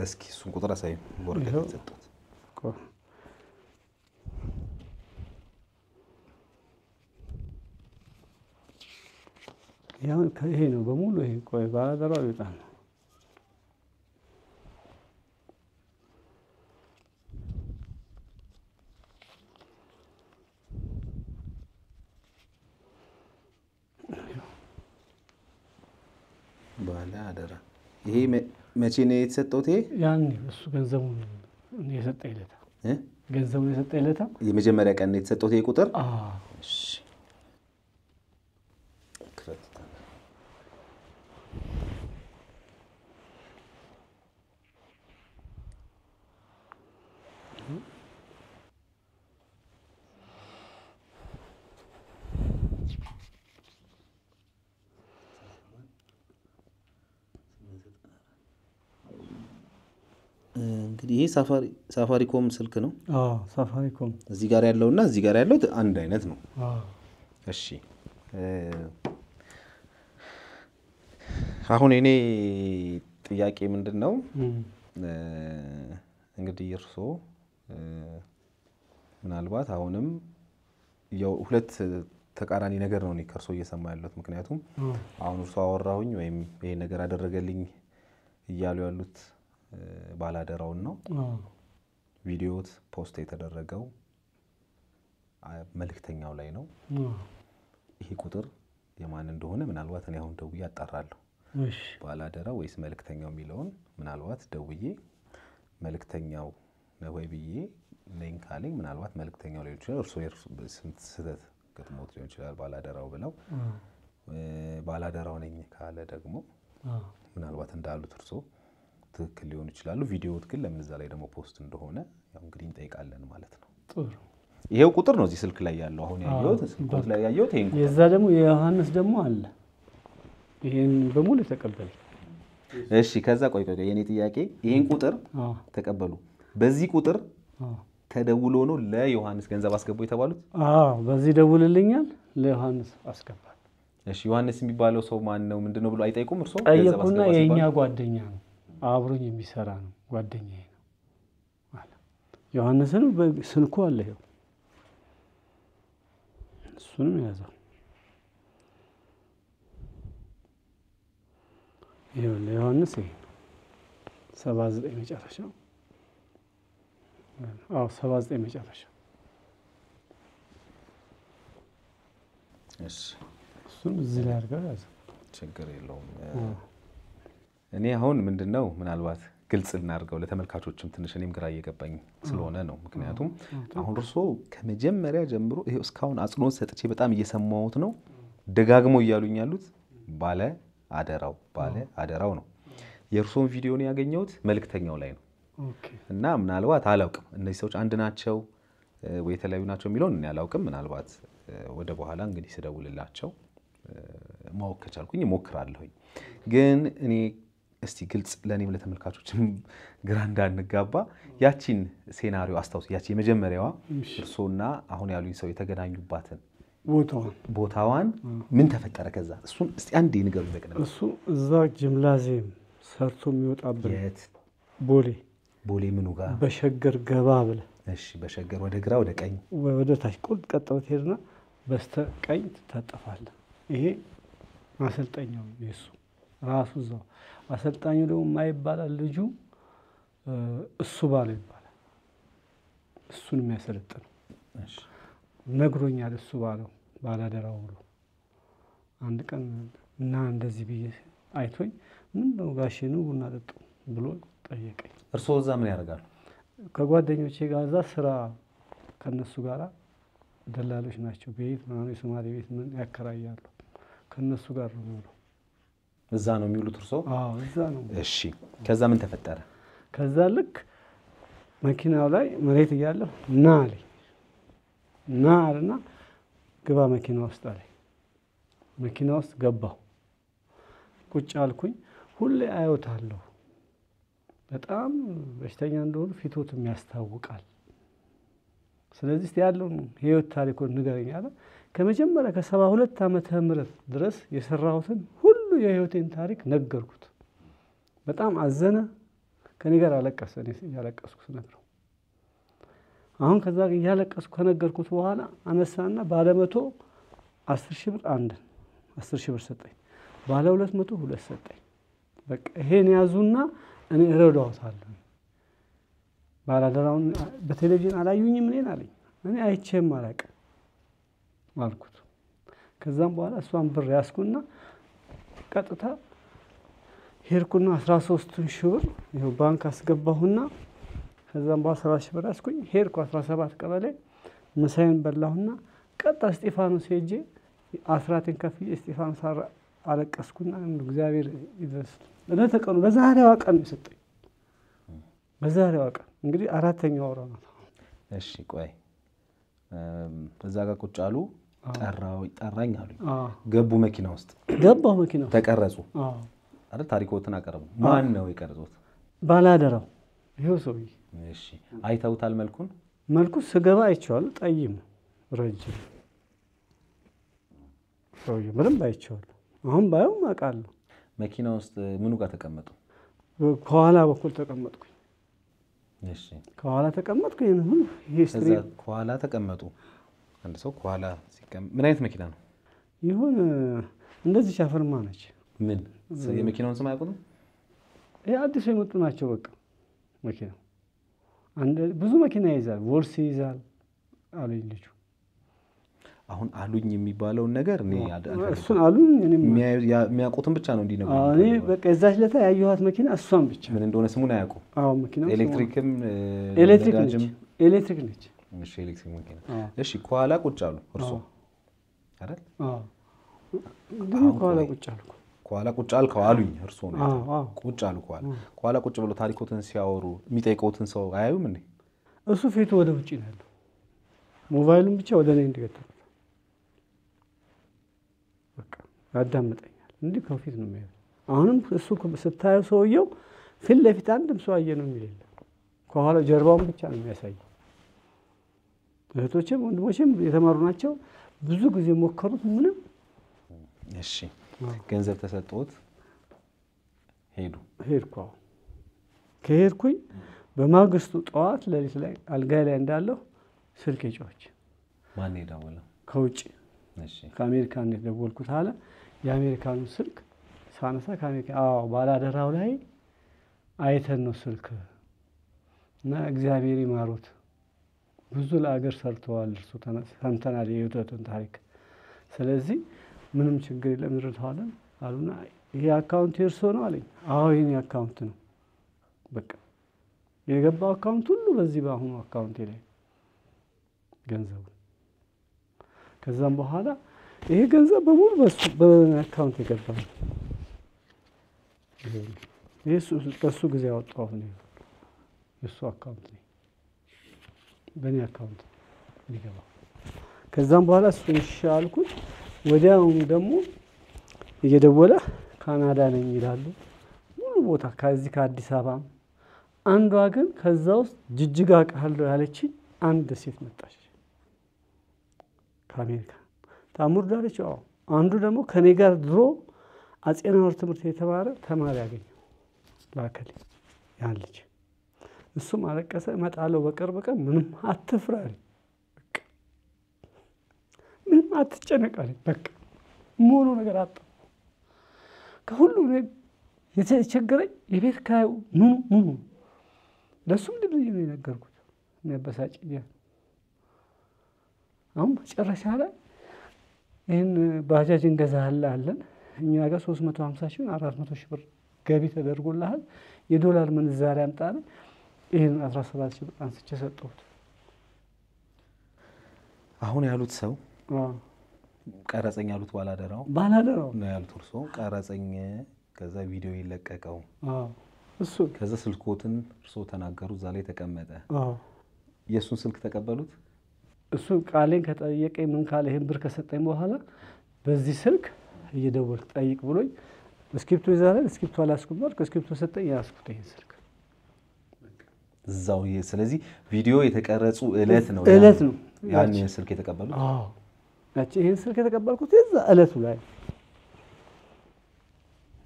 እስኪ እሱን ቁጥር አሳይ። በወረቀት ሰጠኝ። ይሄ ነው በሙሉ ይሄ ቆይ ባላደራው ይጣል ነው። ባላደራ ይሄ መቼ ነው የተሰጠው? ያኔ እሱ ገንዘቡን የሰጠኝ ለታ ገንዘቡን የሰጠኝ ለታ የመጀመሪያ ቀን ነው የተሰጠው ይሄ ቁጥር። እሺ እንግዲህ ይሄ ሳፋሪኮም ስልክ ነው። ሳፋሪኮም እዚህ ጋር ያለውና እዚህ ጋር ያለው አንድ አይነት ነው። እሺ አሁን እኔ ጥያቄ ምንድነው እንግዲህ እርሶ ምናልባት አሁንም ያው ሁለት ተቃራኒ ነገር ነው ከርሶ እየሰማ ያለው። ምክንያቱም አሁን እርሶ አወራሁኝ ወይም ይሄ ነገር አደረገልኝ እያሉ ያሉት ባላደራውን ነው። ቪዲዮት ፖስት የተደረገው መልእክተኛው ላይ ነው። ይሄ ቁጥር የማን እንደሆነ ምናልባት እኔ አሁን ደውዬ አጣራለሁ። ባላደራው ወይስ መልእክተኛው የሚለውን ምናልባት ደውዬ መልእክተኛው ነው ወይ ብዬ ነኝ ካለኝ ምናልባት መልእክተኛው ላይ ይችላል። እርሶ ስህተት ገጥሞት ሊሆን ይችላል ባላደራው ብለው ባላደራው ነኝ ካለ ደግሞ ምናልባት እንዳሉት እርሶ ትክክል ሊሆን ይችላል። ቪዲዮት ግን ለምን እዛ ላይ ደግሞ ፖስት እንደሆነ ያው እንግዲህ እንጠይቃለን ማለት ነው። ጥሩ ይሄው ቁጥር ነው እዚህ ስልክ ላይ ያለው አሁን ያየሁት ስልክ ላይ ያየሁት ይሄን የዛ ደግሞ የዮሐንስ ደግሞ አለ ይሄን በሙሉ ተቀበለ። እሺ ከዛ ቆይ የኔ ጥያቄ ይሄን ቁጥር ተቀበሉ። በዚህ ቁጥር ተደውሎ ነው ለዮሐንስ ገንዘብ አስገቡ የተባሉት? በዚህ ደውልልኛል ለዮሐንስ አስገባል። እሺ ዮሐንስ የሚባለው ሰው ማን ነው ምንድነው ብሎ አይጠይቁም እርሶ? ጠየቁና የኛ ጓደኛ ነው አብሮኝ የሚሰራ ነው ጓደኛዬ ነው አለ። ዮሐንስን ስልኩ አለ ይኸው እሱንም ያዘው። ይኸው ዮሐንስ 79 መጨረሻው 79 መጨረሻው እሺ እሱም እዚህ ላይ አድርገው ያዘው። ችግር የለውም። እኔ አሁን ምንድነው ምናልባት ግልጽ እናድርገው ለተመልካቾችም ትንሽ እኔም ግራ እየገባኝ ስለሆነ ነው። ምክንያቱም አሁን እርሶ ከመጀመሪያ ጀምሮ ይሄው እስካሁን አጽንኦት ሰጥቼ በጣም እየሰማሁት ነው ደጋግሞ እያሉኝ ያሉት ባለ አደራው ነው። የእርሶን ቪዲዮ ነው ያገኘሁት መልእክተኛው ላይ ነው። እና ምናልባት አላውቅም እነዚህ ሰዎች አንድ ናቸው ወይ የተለያዩ ናቸው የሚለውን እኔ አላውቅም። ምናልባት ወደ በኋላ እንግዲህ ስደውልላቸው ማወቅ ከቻልኩኝ እሞክራለሁኝ። ግን እኔ እስቲ ግልጽ ለኔም ለተመልካቾችም ግራ እንዳንጋባ ያቺን ሴናሪዮ አስታውስ። ያቺ የመጀመሪያዋ እርሶና አሁን ያሉኝ ሰው የተገናኙባትን ቦታዋን ምን ተፈጠረ ከዛ እሱን እስቲ አንዴ ንገሩኝ በቀደም። እሱ እዛ ጅምላዚየም ሰርቶ የሚወጣበት ቦሌ ምኑ ጋር በሸገር ገባ ብለ እሺ በሸገር ወደ ግራ ወደ ቀኝ ወደ ታች ቁልጥ ቀጥታ ሄድና በስተቀኝ ትታጠፋለህ። ይሄ አሰልጣኛው የሱ ራሱ እዛው አሰልጣኙ ደግሞ ማይባላል ልጁ እሱ ባለው ይባላል። እሱን የሚያሰለጥነው እሺ ነግሮኛል። እሱ ባላደራው ብሎ አንድ ቀን እና እንደዚህ ብዬ አይቶኝ ምንድነው ጋሼ ነው ቡና ጠጡ ብሎ ጠየቀኝ። እርሶ እዛ ምን ያደርጋሉ? ከጓደኞቼ ጋር እዛ ስራ ከነሱ ጋር ደላሎች ናቸው። ቤት ማለት የሶማሌ ቤት ምን ያከራያሉ። ከነሱ ጋር ነው የሚውለው። እዛ ነው የሚውሉት እርሶ? አዎ እዛ ነው። እሺ ከዛ ምን ተፈጠረ? ከዛ ልክ መኪናው ላይ መሬት እያለሁ ና አለና ግባ መኪና ውስጥ አለኝ። መኪና ውስጥ ገባሁ። ቁጭ አልኩኝ። ሁሌ አየውታለሁ። በጣም በሽተኛ እንደሆነ ፊቶትም ያስታውቃል። ስለዚህ ያለውን ህይወት ታሪኩን ንገረኝ አለ። ከመጀመሪያ ከ72 ዓመተ ምህረት ድረስ የሰራሁትን ሁሉ የህይወቴን ታሪክ ነገርኩት። በጣም አዘነ። ከኔ ጋር አለቀሰ። እኔ ያለቀስኩት ነበር። አሁን ከዛ ያለቀስኩ ከነገርኩት በኋላ አነሳና ባለ 100 10,000 ብር 10,000 ብር ሰጠኝ። ባለ 200 2 ሰጠኝ። በቃ ይሄን ያዙና እኔ እረዳዋለሁ። ባላደራውን በቴሌቪዥን አላዩኝም እኔን አለኝ። እኔ አይቼም አላውቅም አልኩት። ከዛም በኋላ እሷን ብር ያስኩና ቀጥታ ሄድኩና 13,000 ብር ይሄው ባንክ አስገባሁና ከዛም በኋላ 7,000 ብር ያስኩኝ ሄድኩ 17 ቀበሌ ምሳዬን በላሁና ቀጥታ እስጢፋኖስ ሄጄ አስራቴን ከፍዬ እስጢፋኖስ አለቀስኩና እግዚአብሔር ይድረስ ለተቀኑ በዛሬዋ ቀን ሰጠኝ። በዛሬዋ ቀን እንግዲህ አራተኛው ወር ነው። እሺ ቆይ በዛ ጋር ቁጭ አሉ። ጠራኝ አሉኝ። ገቡ መኪና ውስጥ ገባሁ። መኪና ውስጥ ተቀረጹ። አይደል? ታሪኮትን አቀረቡ። ማን ነው የቀረጹት? ባላደራው ይሄው ሰውዬ። እሺ አይተውታል? መልኩ ስገባ አይቼዋለሁ። ጠይም ረጅም ሰውዬ ምንም አይቼዋለሁ። አሁን ባየው አውቃለሁ። መኪና ውስጥ ምኑ ጋር ተቀመጡ? ከኋላ በኩል ተቀመጥኩኝ። እሺ ከኋላ ተቀመጥኩኝ። ይሄን ሂስትሪ ከኋላ ተቀመጡ። አንድ ሰው ከኋላ ሲቀመጥ ምን አይነት መኪና ነው? ይሁን እንደዚህ ሻፈርማ ነች። ምን የመኪናውን ስም አያውቁትም? ይሄ አዲስ የመጡ ናቸው። በቃ መኪናው ብዙ መኪና ይይዛል። ቮልስ ይይዛል አሉኝ ልጁ። አሁን አሉኝ የሚባለውን ነገር እኔ እሱን አሉኝ የሚያውቁትን ብቻ ነው እንዲነግሩ። እኔ በቃ እዛች ለታ ያየኋት መኪና እሷን ብቻ ምን እንደሆነ ስሙን አያውቁም። አዎ መኪናው ኤሌክትሪክ ነች። እሺ ኤሌክትሪክ መኪና። እሺ ከኋላ ቁጭ አሉ እርሶ አይደል? አዎ ግን ከኋላ ቁጭ አልኩ። ከኋላ ቁጭ አልከው አሉኝ እርሶ ነው። ቁጭ አሉ ከኋላ ቁጭ ብሎ ታሪኮትን ሲያወሩ የሚጠይቀውትን ሰው አያዩም እንዴ? እሱ ፊቱ ወደ ውጪ ነው ያለው። ሞባይሉን ብቻ ወደ እኔ እንዲገተው በቃ ያዳምጠኛል። እንዲህ ከፊት ነው የሚያየው። አሁንም እሱ ስታየው ሰውየው ፊት ለፊት አንድም ሰው አየ ነው የሚል የለም። ከኋላ ጀርባውን ብቻ ነው የሚያሳየው። እህቶችም ወንድሞችም የተማሩ ናቸው። ብዙ ጊዜ ሞከሩት ምንም እሺ ገንዘብ ተሰጥቶት ሄድኩ። ከሄድኩኝ በማግስቱ ጠዋት ለሊት ላይ አልጋይ ላይ እንዳለሁ ስልክ ጮኸች። ማን የደወለው? ከውጭ እሺ ከአሜሪካን ነው የደወልኩት አለ። የአሜሪካኑ ስልክ ሳነሳ ከአሜሪካ ባላደራው ላይ አይተን ነው ስልክ እና እግዚአብሔር ይማሩት ብዙ ለአገር ሰርተዋል። እርሱ ሰምተናል የህይወቱን ታሪክ። ስለዚህ ምንም ችግር የለም እንረዳዋለን አሉና ይሄ አካውንት የእርሶ ነው አለኝ። አዎ የኔ አካውንት ነው። በቃ የገባው አካውንት ሁሉ በዚህ በአሁኑ አካውንቴ ላይ ገንዘቡ። ከዛም በኋላ ይሄ ገንዘብ በሙሉ በአካውንት የገባ ነው። ይሄ በሱ ጊዜ ያወጣሁት ነው። የሱ አካውንት ነው በእኔ አካውንት የሚገባው። ከዛም በኋላ እሱን እሺ አልኩት። ወዲያውኑ ደግሞ እየደወለ ካናዳ ነኝ ይላሉ ሙሉ ቦታ ከዚህ ከአዲስ አበባ። አንዷ ግን ከዛ ውስጥ ጅጅጋ ቃለው ያለችኝ አንድ ሴት መጣች ከአሜሪካ ታሙር ዳለች። አንዱ ደግሞ ከኔ ጋር ድሮ አጼ ናሁር ትምህርት የተማረ ተማሪ ያገኘው ላከል ያን ልጅ። እሱም አለቀሰ። እመጣለሁ በቅርብ ቀን ምንም አትፍራ አለኝ። በቃ ምንም አትጨነቅ አለኝ። በቃ ሞኖ ነገር አጣ። ከሁሉ የተቸገረኝ የቤት ኪራዩ ምኑ ለሱም ልብዬ ነው የነገርኩት። የሚያበሳጭኝ አሁን መጨረሻ ላይ ይህን ባጃጅ እንገዛለን እኛ ጋር 350 ሺህ 400 ሺህ ብር ገቢ ተደርጎልሃል፣ የዶላር ምንዛሪ አምጣለ። ይሄን 17 ሺህ ብር አንስቼ ሰጠሁት። አሁን ያሉት ሰው ቀረጸኝ ያሉት ባላደራው ነው ያሉት። እርሶ ቀረጸኝ ከዛ ቪዲዮ ይለቀቀው እሱ ከዛ ስልኮትን እርሶ ተናገሩ። እዛ ላይ ተቀመጠ። የሱን ስልክ ተቀበሉት። እሱ ቃሌን ከጠየቀኝ ምን ካለ ይሄን ብር ከሰጠኝ በኋላ በዚህ ስልክ እየደወልክ ጠይቅ ብሎኝ እስክሪፕቶ ይዛራል። እስክሪፕቶ አላስኩማል። ከስክሪፕቶ ሰጠኝ ያስኩት ይሄን ስልክ እዛው። ስለዚህ ቪዲዮ የተቀረጹ እለት ነው ያን ስልክ የተቀበሉት። ያቺ ይሄን ስልክ የተቀበልኩት እዛ እለቱ ላይ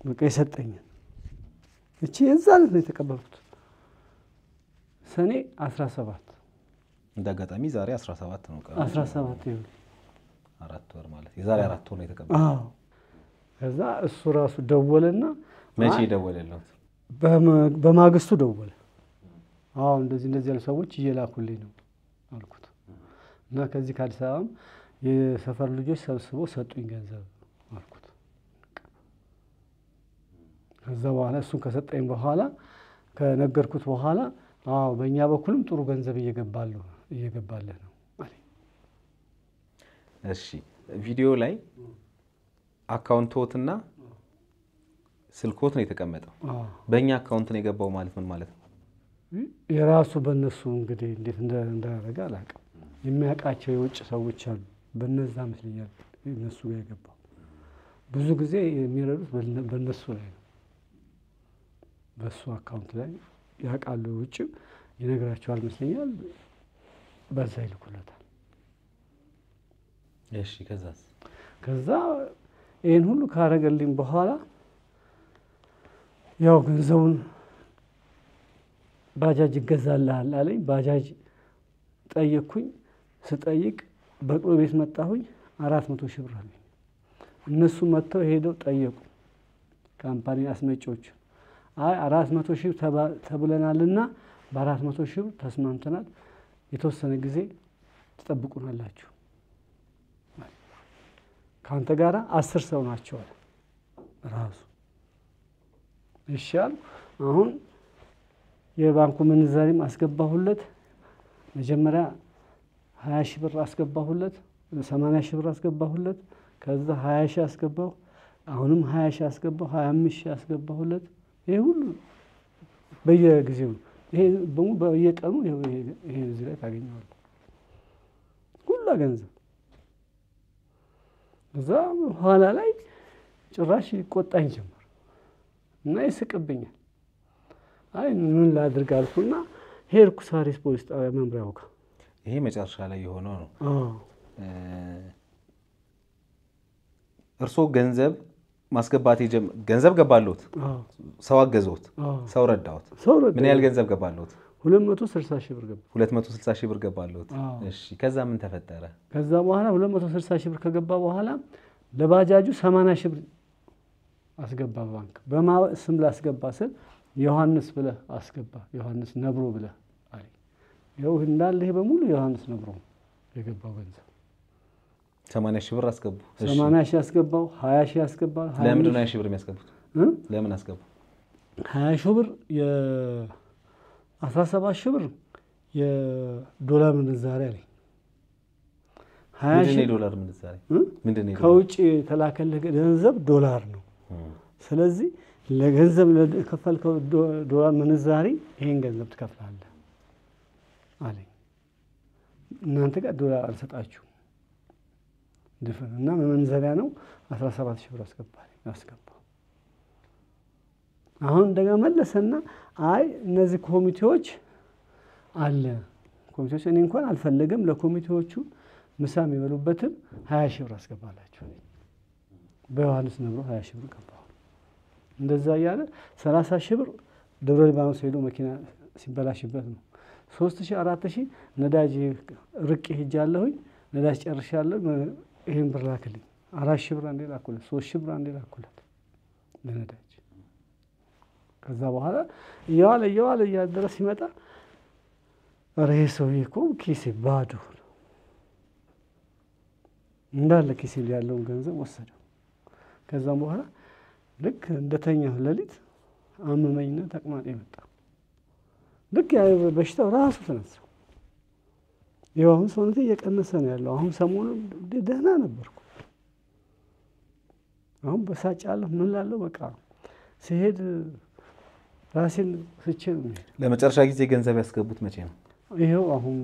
በቃ የሰጠኝ እቺ እዛ እለት ነው የተቀበልኩት። ሰኔ 17 እንደአጋጣሚ ዛሬ 17 ነው ቀኑ። 17 ይሁን 4 ወር ማለት የዛሬ 4 ወር ነው የተቀበለው። ከዛ እሱ ራሱ ደወለና መቼ ደወለለት? በማግስቱ ደወለ። እንደዚህ ያሉ ሰዎች እየላኩልኝ ነው አልኩት እና ከዚህ ከአዲስ አበባም የሰፈር ልጆች ሰብስበው ሰጡኝ ገንዘብ አልኩት። ከዛ በኋላ እሱን ከሰጠኝ በኋላ ከነገርኩት በኋላ በእኛ በኩልም ጥሩ ገንዘብ እየገባልህ ነው አለኝ። እሺ ቪዲዮ ላይ አካውንቶትና ስልኮት ነው የተቀመጠው። በእኛ አካውንት ነው የገባው ማለት ምን ማለት ነው? የራሱ በእነሱ እንግዲህ እንዴት እንዳደረገ አላውቅም። የሚያውቃቸው የውጭ ሰዎች አሉ። በነዛ መስለኛል እነሱ ጋር የገባው። ብዙ ጊዜ የሚረዱት በእነሱ ላይ ነው። በእሱ አካውንት ላይ ያውቃሉ። ውጭ ይነግራቸዋል መስለኛል። በዛ ይልኩለታል። እሺ ከዛ ይሄን ሁሉ ካረገልኝ በኋላ ያው ገንዘቡን ባጃጅ ይገዛልሃል አለኝ። ባጃጅ ጠየቅኩኝ። ስጠይቅ በቅሎ ቤት መጣሁኝ። 400 ሺህ ብር አለኝ። እነሱ መጥተው ሄደው ጠየቁ ካምፓኒ አስመጪዎች። 400 ሺህ ተብለናልና በ400 ሺህ ብር ተስማምተናል፣ የተወሰነ ጊዜ ትጠብቁናላችሁ፣ ካንተ ጋራ 10 ሰው ናቸው አለ ራሱ። እሺ አልኩ። አሁን የባንኩ ምንዛሪም አስገባሁለት። መጀመሪያ 20 ሺህ ብር አስገባሁለት፣ 80 ሺህ ብር አስገባሁለት። ከዛ 20 ሺህ አስገባሁ። አሁንም 20 ሺህ አስገባሁ፣ 25 ሺህ አስገባሁለት። ይሄ ሁሉ በየጊዜው ይሄ በየቀኑ ይሄ እዚህ ላይ ታገኘዋለህ ሁሉ ገንዘብ። እዛ ኋላ ላይ ጭራሽ ይቆጣኝ ጀመር እና ይስቅብኛል። ምን ላድርግ አልኩና ሄድኩ ሳሪስ ፖሊስ ጣቢያ መምሪያው ጋር። ይሄ መጨረሻ ላይ የሆነው ነው። እርሶ ገንዘብ ማስገባት ገንዘብ ገባለሁት ሰው አገዘውት ሰው ረዳውት ምን ያህል ገንዘብ ገባለሁት 260 ሺህ ብር ገባ 260 ሺህ ብር ገባለሁት እሺ ከዛ ምን ተፈጠረ ከዛ በኋላ 260 ሺህ ብር ከገባ በኋላ ለባጃጁ 80 ሺህ ብር አስገባ ባንክ በስም ላስገባ ስል ዮሐንስ ብለህ አስገባ ዮሐንስ ነብሮ ብለህ አለ ይኸው እንዳለ ይሄ በሙሉ ዮሐንስ ነብሮ የገባው ገንዘብ 80 ሺህ ብር አስገቡ 80 ሺህ አስገባው 20 ሺህ አስገባው ለምን ነው 20 ሺህ ብር የሚያስገቡት ለምን አስገቡ 20 ሺህ ብር የ17 ሺህ ብር የዶላር ምንዛሬ አለ 20 ሺህ ዶላር ምንዛሬ ምንድነው ከውጪ ተላከልህ ገንዘብ ዶላር ነው ስለዚህ ለገንዘብ ለከፈልከው ዶላር ምንዛሬ ይሄን ገንዘብ ትከፍላለህ አለኝ እናንተ ጋር ዶላር አልሰጣችሁ እና መንዘሪያ ነው 17 ሺህ ብር አስገባው አሁን እንደገና መለሰና አይ እነዚህ ኮሚቴዎች ኮሚቴዎች እኔ እንኳን አልፈልግም ለኮሚቴዎቹ ምሳ የሚበሉበትን 20 ሺህ ብር አስገባላችሁ በዮሐንስ ነብሮ 20 ሺህ ብር ገባው እንደዛ ያለ 30 ሺህ ብር ደብረ ሊባኖስ ሄዶ መኪና ሲበላሽበት ነው 3000 4000 ነዳጅ ርቄ ሄጃለሁኝ ነዳጅ ጨርሻለሁ ይሄን ብር ላክልኝ 4000 ብር አንዴ ላኩለት 3000 ብር አንዴ ላኩለት ለነዳጅ ከዛ በኋላ እያለ እያደረ ሲመጣ ሬሶ ይኮ ኪሴ ባዶ እንዳለ ኪሴ ያለውን ገንዘብ ወሰደው ከዛም በኋላ ልክ እንደተኛው ለሊት አመመኝና ተቅማጤ መጣ ልክ ያ በሽታው ራሱ ተነሳ አሁን ሰውነቴ እየቀነሰ ነው ያለው አሁን ሰሞኑን ደህና ነበርኩ አሁን በሳጫለሁ ምን ላለው በቃ ሲሄድ ራሴን ስቼ ነው ለመጨረሻ ጊዜ ገንዘብ ያስገቡት መቼ ነው ይሄው አሁን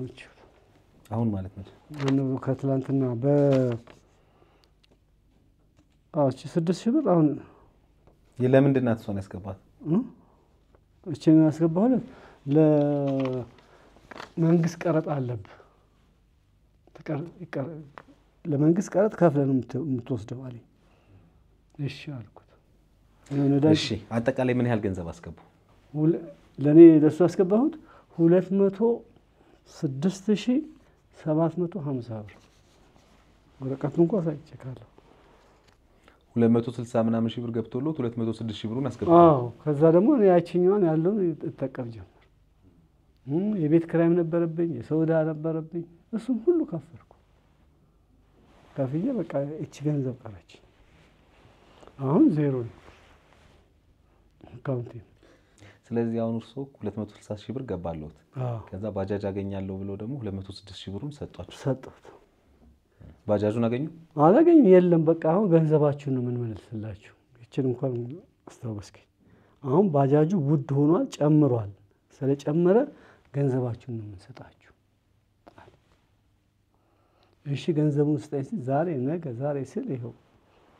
ማለት ነው ነው ከትላንትና 6000 ብር አሁን ለምንድን ነው እሱን ያስገባት እቺን ያስገባሁለት ለመንግስት ቀረጥ አለብህ ለመንግስት ቀረጥ ከፍለህ ነው የምትወስደው አለኝ እሺ አልኩት እሺ አጠቃላይ ምን ያህል ገንዘብ አስገቡ ለኔ ለሱ አስገባሁት 206750 ብር ወረቀቱን እንኳን ሳይጨካለሁ 260 ምናምን ሺህ ብር ገብቶሎት 206 ሺህ ብሩን አስገባው ከዛ ደግሞ ያቺኛዋን ያለውን ተጠቀም ጀመር የቤት ክራይም ነበረብኝ የሰው ዕዳ ነበረብኝ እሱን ሁሉ ከፍዬ በቃ እቺ ገንዘብ ቀረች አሁን ዜሮ ነው አካውንቴ ስለዚህ አሁን እርሶ 260 ሺህ ብር ገባለሁት ከዛ ባጃጅ አገኛለሁ ብሎ ደግሞ 206 ሺህ ብሩን ሰጣሁት ባጃጁን አላገኙ የለም በቃ አሁን ገንዘባችሁን ነው የምንመልስላችሁ እቺን እንኳን አስተዋወስከኝ አሁን ባጃጁ ውድ ሆኗል ጨምሯል ስለጨመረ ገንዘባችሁን ነው የምንሰጣችሁ እሺ ገንዘቡን ስጠኝ ዛሬ ነገ ዛሬ ስል ይሄው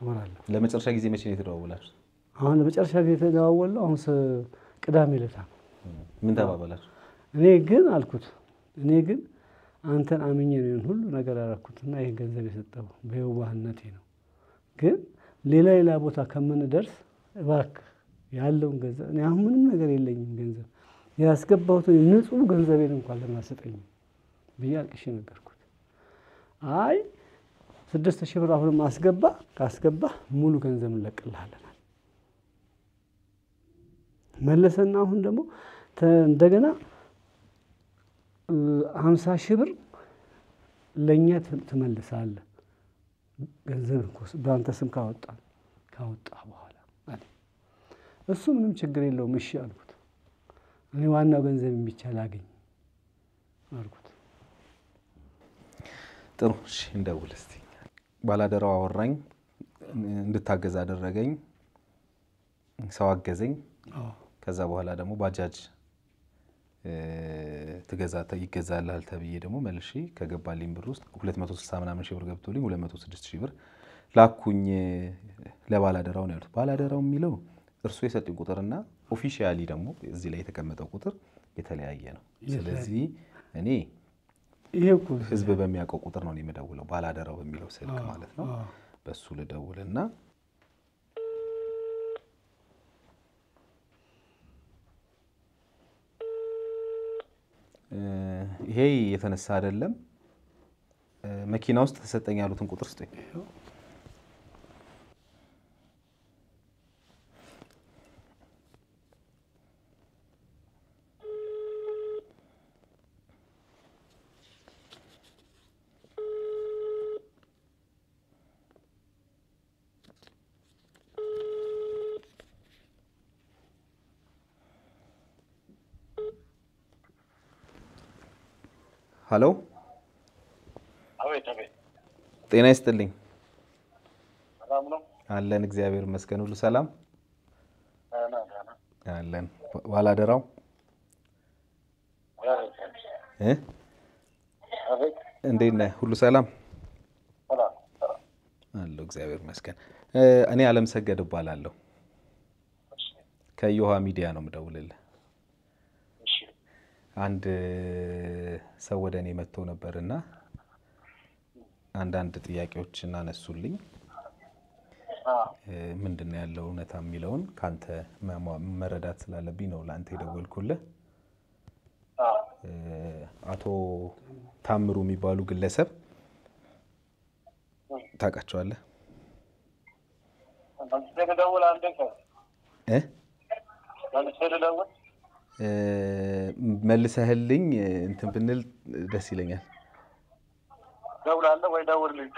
ወራለሁ ለመጨረሻ ጊዜ መቼ ነው የተደዋወላችሁ አሁን ለመጨረሻ ጊዜ የተደዋወለው አሁን ቅዳሜ ዕለት ምን ተባባላችሁ እኔ ግን አንተን አምኜ ነው ሁሉ ነገር ያደረኩትና ይሄን ገንዘብ የሰጠው በየዋህነቴ ነው ግን ሌላ ቦታ ከመንደርስ እባክህ ያለውን ገንዘብ እኔ አሁን ምንም ነገር የለኝም ገንዘብ ያስገባሁት ንጹህ ገንዘቤን እንኳን ለማሰጠኝ በያልቅሽ ነገርኩት አይ 6000 ብር አሁንም ካስገባ ሙሉ ገንዘብ እንለቅልሃለን መለሰና አሁን ደግሞ እንደገና 50 ሺህ ብር ለኛ ትመልሳለህ ገንዘብ በአንተ ስም ካወጣ በኋላ አለ እሱ ምንም ችግር የለውም እሺ አልኩት እኔ ዋናው ገንዘብ የሚቻል አገኝ አልኩት ጥሩ እሺ እንደውል እስቲ ባላደራው አወራኝ እንድታገዝ አደረገኝ ሰው አገዘኝ ከዛ በኋላ ደግሞ ባጃጅ ይገዛልሃል ተብዬ ደግሞ መልሼ ከገባልኝ ብር ውስጥ 260 ምናምን ሺህ ብር ገብቶልኝ 206 ሺህ ብር ላኩኝ ለባላደራው ነው ያሉት ባላደራው የሚለው እርሱ የሰጡኝ ቁጥርና ኦፊሻሊ ደግሞ እዚህ ላይ የተቀመጠው ቁጥር የተለያየ ነው ስለዚህ እኔ ይሄው ህዝብ በሚያውቀው ቁጥር ነው የምደውለው ባላደራው በሚለው ስልክ ማለት ነው በሱ ልደውልና ይሄ የተነሳ አይደለም መኪና ውስጥ ተሰጠኝ ያሉትን ቁጥር ስጠኝ ሄሎ አቤት ጤና ይስጥልኝ ሰላም ነው አለን እግዚአብሔር ይመስገን ሁሉ ሰላም አለን ባላደራው አቤት እንዴት ነህ ሁሉ ሰላም ሰላም አለው እግዚአብሔር ይመስገን እኔ ዓለም ሰገድ እባላለሁ ከዮሃ ሚዲያ ነው የምደውልልህ አንድ ሰው ወደኔ መጥቶ ነበርና አንዳንድ ጥያቄዎችን አነሱልኝ ምንድነው ያለው እውነታ የሚለውን ካንተ መረዳት ስላለብኝ ነው ላንተ የደወልኩልህ አቶ ታምሩ የሚባሉ ግለሰብ ታውቃቸዋለህ መልሰህልኝ እንትን ብንል ደስ ይለኛል ደውላለሁ ወይ ደውልልኝ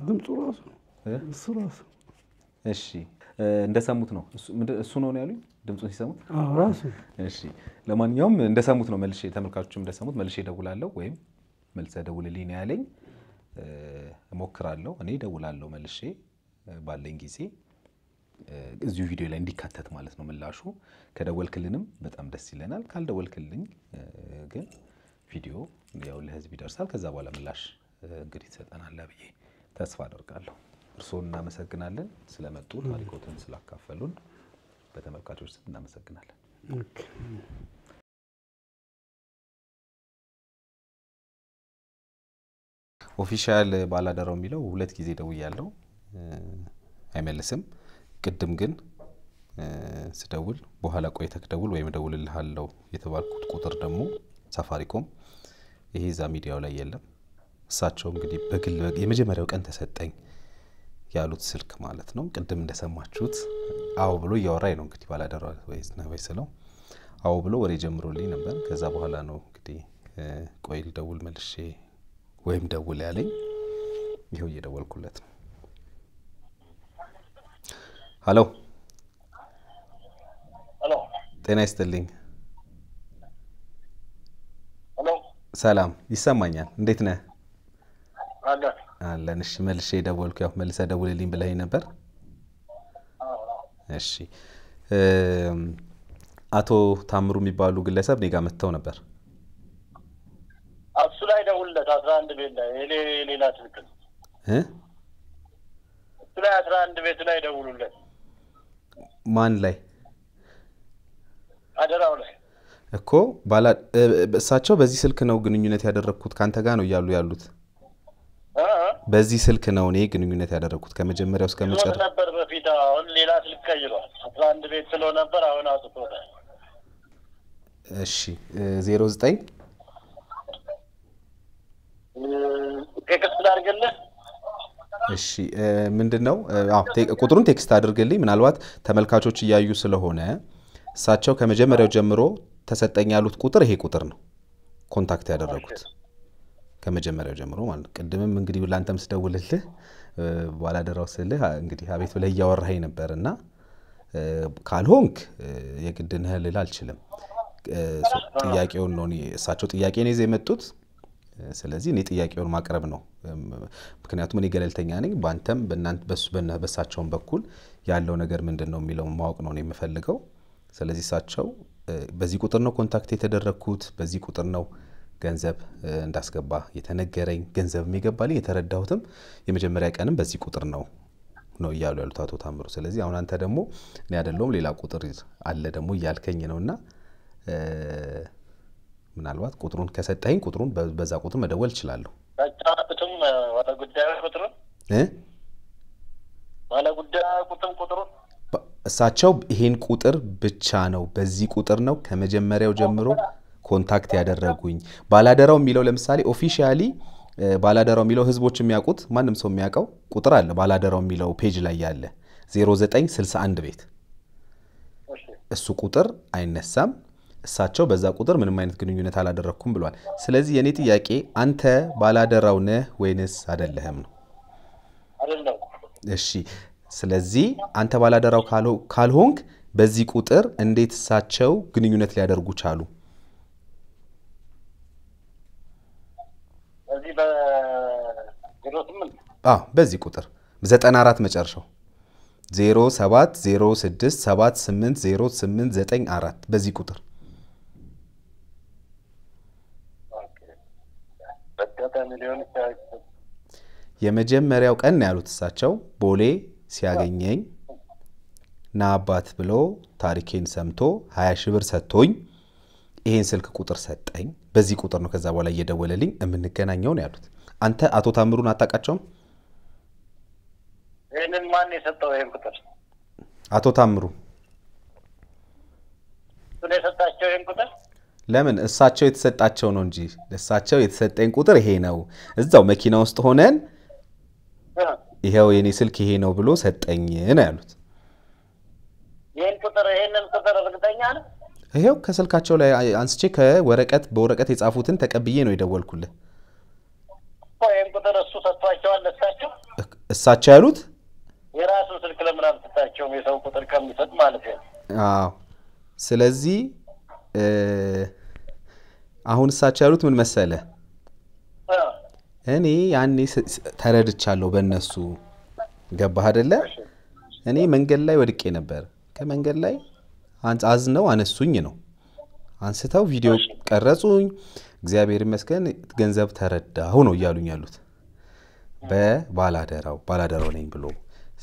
ድምፁ ራሱ እሱ ራሱ እሺ እንደሰሙት ነው እሱ ነው ያሉኝ ድምጹን ሲሰሙት ራሱ እሺ ለማንኛውም እንደሰሙት ነው መልሼ ተመልካቾችም እንደሰሙት መልሼ ደውላለሁ ወይም መልሰ ደውልልኝ ነው ያለኝ እሞክራለሁ እኔ ደውላለሁ መልሼ ባለኝ ጊዜ እዚሁ ቪዲዮ ላይ እንዲካተት ማለት ነው ምላሹ ከደወልክልንም በጣም ደስ ይለናል ካልደወልክልኝ ግን ቪዲዮ ያው ለህዝብ ይደርሳል ከዛ በኋላ ምላሽ እንግዲህ ተሰጠናል ብዬ ተስፋ አደርጋለሁ እርሶን እናመሰግናለን ስለመጡ ታሪኮትን ስላካፈሉን በተመልካቾች ስም እናመሰግናለን ኦኬ ኦፊሻል ባላደራው የሚለው ሁለት ጊዜ ደውያለሁ አይመልስም ቅድም ግን ስደውል በኋላ ቆይተክ ደውል ወይም ደውልልሃለሁ የተባልኩት ቁጥር ደግሞ ሳፋሪኮም ይሄ ዛ ሚዲያው ላይ የለም እሳቸው እንግዲህ በግል የመጀመሪያው ቀን ተሰጠኝ ያሉት ስልክ ማለት ነው ቅድም እንደሰማችሁት አው ብሎ ያወራይ ነው እንግዲህ ባላደራው ወይስ ነው ወይስለው አው ብሎ ወሬ ጀምሮልኝ ነበር ከዛ በኋላ ነው እንግዲህ ቆይል ደውል መልሼ ወይም ደውል ያለኝ ይሄው እየደወልኩለት ነው ሄሎ ሄሎ ጤና ይስጥልኝ ሄሎ ሰላም ይሰማኛል እንዴት ነህ አለን እሺ መልሼ ደወልኩ ያው መልሰ ደውልልኝ ብለኸኝ ነበር እሺ አቶ ታምሩ የሚባሉ ግለሰብ ኔጋ መጥተው ነበር እሱ ላይ ደውልለት 11 ቤት ላይ ሌላ ስልክ እሱ ላይ 11 ቤት ላይ ደውሉለት ማን ላይ አደራው ላይ እኮ እሳቸው በዚህ ስልክ ነው ግንኙነት ያደረኩት ካንተ ጋር ነው ያሉት በዚህ ስልክ ነው እኔ ግንኙነት ያደረኩት ከመጀመሪያው እስከ መጨረሻው ነበር በፊት አሁን ሌላ ስልክ ቀይሯል 11 ቤት ስለው ነበር አሁን አጥቶታል እሺ 09 ቴክስት አድርግልህ እሺ ምንድነው ቁጥሩን ቴክስት አድርግልኝ ምናልባት ተመልካቾች እያዩ ስለሆነ እሳቸው ከመጀመሪያው ጀምሮ ተሰጠኝ ያሉት ቁጥር ይሄ ቁጥር ነው ኮንታክት ያደረጉት ከመጀመሪያው ጀምሮ ማለት ቅድምም እንግዲህ ላንተም ስደውልልህ ባላደራው ስልህ እንግዲህ አቤት ብለህ ያወራኸኝ ነበርና ካልሆንክ የግድነህ ልል አልችልም ጥያቄውን ነው እሳቸው ጥያቄ ነው ይዘው የመጡት ስለዚህ እኔ ጥያቄውን ማቅረብ ነው ምክንያቱም እኔ ገለልተኛ ነኝ ባንተም በእናንተ በሳቸውም በኩል ያለው ነገር ምንድነው የሚለው ማወቅ ነው የምፈልገው ስለዚህ እሳቸው በዚህ ቁጥር ነው ኮንታክት የተደረኩት በዚህ ቁጥር ነው ገንዘብ እንዳስገባ የተነገረኝ ገንዘብ የሚገባልኝ የተረዳሁትም የመጀመሪያ ቀንም በዚህ ቁጥር ነው ይያሉ ያሉት አቶ ታምሩ ስለዚህ አሁን አንተ ደግሞ እኔ አይደለም ሌላ ቁጥር አለ ደግሞ ያልከኝ ነውና ምናልባት ቁጥሩን ከሰጠኝ ቁጥሩን በዛ ቁጥር መደወል እችላለሁ ታጫቱም ወደ ጉዳዩ ቁጥሩን ባለ ጉዳዩ ቁጥሩን እሳቸው ይሄን ቁጥር ብቻ ነው በዚህ ቁጥር ነው ከመጀመሪያው ጀምሮ ኮንታክት ያደረጉኝ ባላደራው የሚለው ለምሳሌ ኦፊሻሊ ባላደራው የሚለው ህዝቦች የሚያውቁት ማንንም ሰው የሚያውቀው ቁጥር አለ ባላደራው የሚለው ፔጅ ላይ ያለ 0961 ቤት እሱ ቁጥር አይነሳም እሳቸው በዛ ቁጥር ምንም አይነት ግንኙነት አላደረኩም ብሏል ስለዚህ የኔ ጥያቄ አንተ ባላደራው ነህ ወይንስ አይደለህም ነው አይደለም እሺ ስለዚህ አንተ ባላደራው ካልሆንክ በዚህ ቁጥር እንዴት እሳቸው ግንኙነት ሊያደርጉ ቻሉ በዚህ በ08 በዚህ ቁጥር 94 መጨረሻው 0706780894 በዚህ ቁጥር የመጀመሪያው ቀን ያሉት እሳቸው ቦሌ ሲያገኘኝ ና አባት ብሎ ታሪኬን ሰምቶ 20 ሺህ ብር ሰጥቶኝ ይሄን ስልክ ቁጥር ሰጠኝ በዚህ ቁጥር ነው ከዛ በኋላ እየደወለልኝ እምንገናኘው ነው ያሉት አንተ አቶ ታምሩን አጣቃቸውም ይሄንን ማን የሰጠው ይሄን ቁጥር አቶ ታምሩ ስለሰጣቸው ይሄን ቁጥር ለምን እሳቸው የተሰጣቸው ነው እንጂ እሳቸው የተሰጠኝ ቁጥር ይሄ ነው እዛው መኪና ውስጥ ሆነን ይሄው የኔ ስልክ ይሄ ነው ብሎ ሰጠኝ ነው ያሉት ይሄንን ቁጥር እርግጠኛ ነህ ይሄው ከስልካቸው ላይ አንስቼ በወረቀት የጻፉትን ተቀብዬ ነው የደወልኩልህ ይሄን ቁጥር እሱ ሰጥቷቸዋል እሳቸው ያሉት የራሱ ስልክ ለምን አልሰጣቸው የሰው ቁጥር ከሚሰጥ ማለት ነው ስለዚህ አሁን እሳቸው ያሉት ምን መሰለ እኔ ያኔ ተረድቻለሁ በእነሱ ገባህ አይደለ እኔ መንገድ ላይ ወድቄ ነበር ከመንገድ ላይ አዝነው አነሱኝ ነው አንስተው ቪዲዮ ቀረጹኝ እግዚአብሔር ይመስገን ገንዘብ ተረዳሁ ነው ይያሉኝ ያሉት ባላደራው ነኝ ብሎ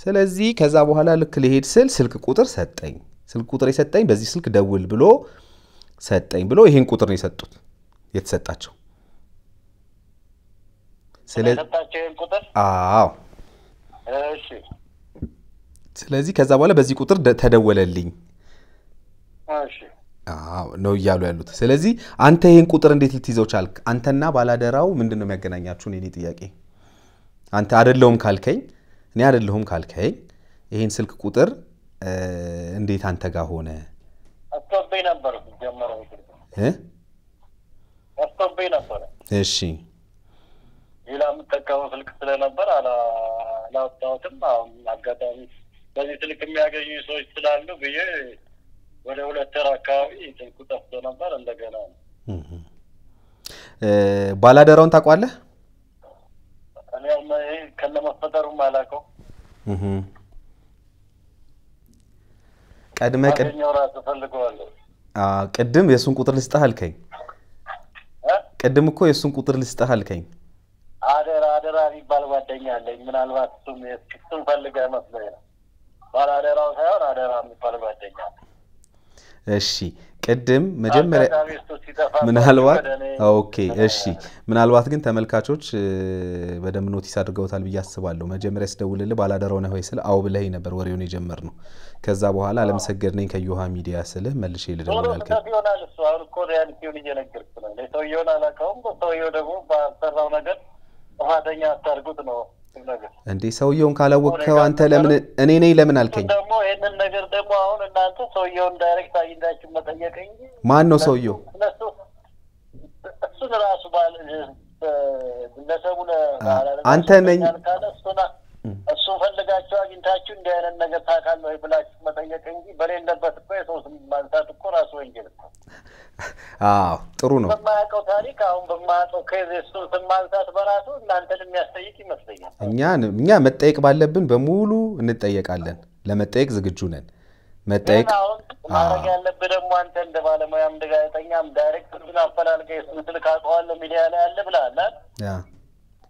ስለዚህ ከዛ በኋላ ልክ ሊሄድ ስልክ ቁጥር ሰጠኝ ስልክ ቁጥር የሰጠኝ በዚህ ስልክ ደውል ብሎ ሰጠኝ ብሎ ይሄን ቁጥር ነው የሰጡት የተሰጣቸው ስለሰጣቸው ይሄን ቁጥር እሺ ስለዚህ ከዛ በኋላ በዚህ ቁጥር ተደወለልኝ እሺ ነው ይያሉ ያሉት ስለዚህ አንተ ይሄን ቁጥር እንዴት ልትይዘው ቻልክ አንተና ባላደራው ምንድነው የሚያገናኛችሁ እኔ ጥያቄ አንተ አይደለሁም ካልከኝ እኔ አይደለሁም ካልከኝ ይሄን ስልክ ቁጥር እንዴት አንተ ጋር ሆነ አስተውበይ ነበር ጀመረው አስተውበይ ነበር እሺ ሌላ የምጠቀመው ስልክ ስለነበር አላወጣሁትም አሁን አጋጣሚ በዚህ ስልክ የሚያገኙ ሰዎች ስላሉ ብዬ ወደ 2 ወር አካባቢ ስልኩ ጠፍቶ ነበር እንደገና ባላደራውን ታውቃለህ እኔ ከነመፈጠሩም አላውቀው ቀድመው ራሱ ፈልገዋለሁ ቅድም የሱን ቁጥር ልስጥህ አልከኝ ቅድም እኮ የሱን ቁጥር ልስጥህ አልከኝ አደራ የሚባል ጓደኛ አለኝ ምናልባት እሱም ፈልገህ መስሎኝ ነው ባላደራው ሳይሆን አደራ የሚባል ጓደኛ እሺ ቅድም መጀመሪያ ምናልባት ኦኬ እሺ ምናልባት ግን ተመልካቾች በደም ኖቲስ አድርገውታል ብዬ አስባለሁ መጀመሪያ ስደውልልህ ባላደራው ነው ወይስ አው ብለህ ነበር ወሬውን የጀመርነው ከዛ በኋላ ለምሰገድ ነኝ ከዮሃ ሚዲያ ስለ መልሼ ልደውል አልከኝ ይሆናል እሱ አሁን እኮ ሪያሊቲውን እየነገርኩ ነው ለሰውየውን አላውቀውም ሰውየው ደግሞ ባሰራው ነገር ጥፋተኛ አታርጉት ነው ነገር እንዴ ሰውየውን ካላወቅከው አንተ ለምን እኔ ነኝ ለምን አልከኝ ደግሞ ይሄንን ነገር ደግሞ አሁን እናንተ ሰውየውን ዳይሬክት አግኝታችሁ መጠየቅ እንጂ ማን ነው ሰውየው እሱ ራሱ ባል ለሰቡ አንተ ነኝ እሱ ፈልጋችሁ አግኝታችሁ እንደ አይነት ነገር ታውቃለህ ወይ ብላችሁ መጠየቅ እንጂ በሌለበት እኮ የሰው ስም ማንሳት እኮ ራሱ ወንጀል ነው ጥሩ ነው በማያውቀው ታሪክ አሁን በማያውቀው ከዚህ እሱን ስም ማንሳት በራሱ እናንተን የሚያስጠይቅ ይመስለኛል እኛ መጠየቅ ባለብን በሙሉ እንጠየቃለን ለመጠየቅ ዝግጁ ነን መጠየቅ ማድረግ ያለብህ ደግሞ አንተ እንደ ባለሙያም እንደ ጋዜጠኛም ዳይሬክት ግን አፈላልገህ እሱን ስልክ አውቀዋለሁ ሚዲያ ላይ አለ ብለሃል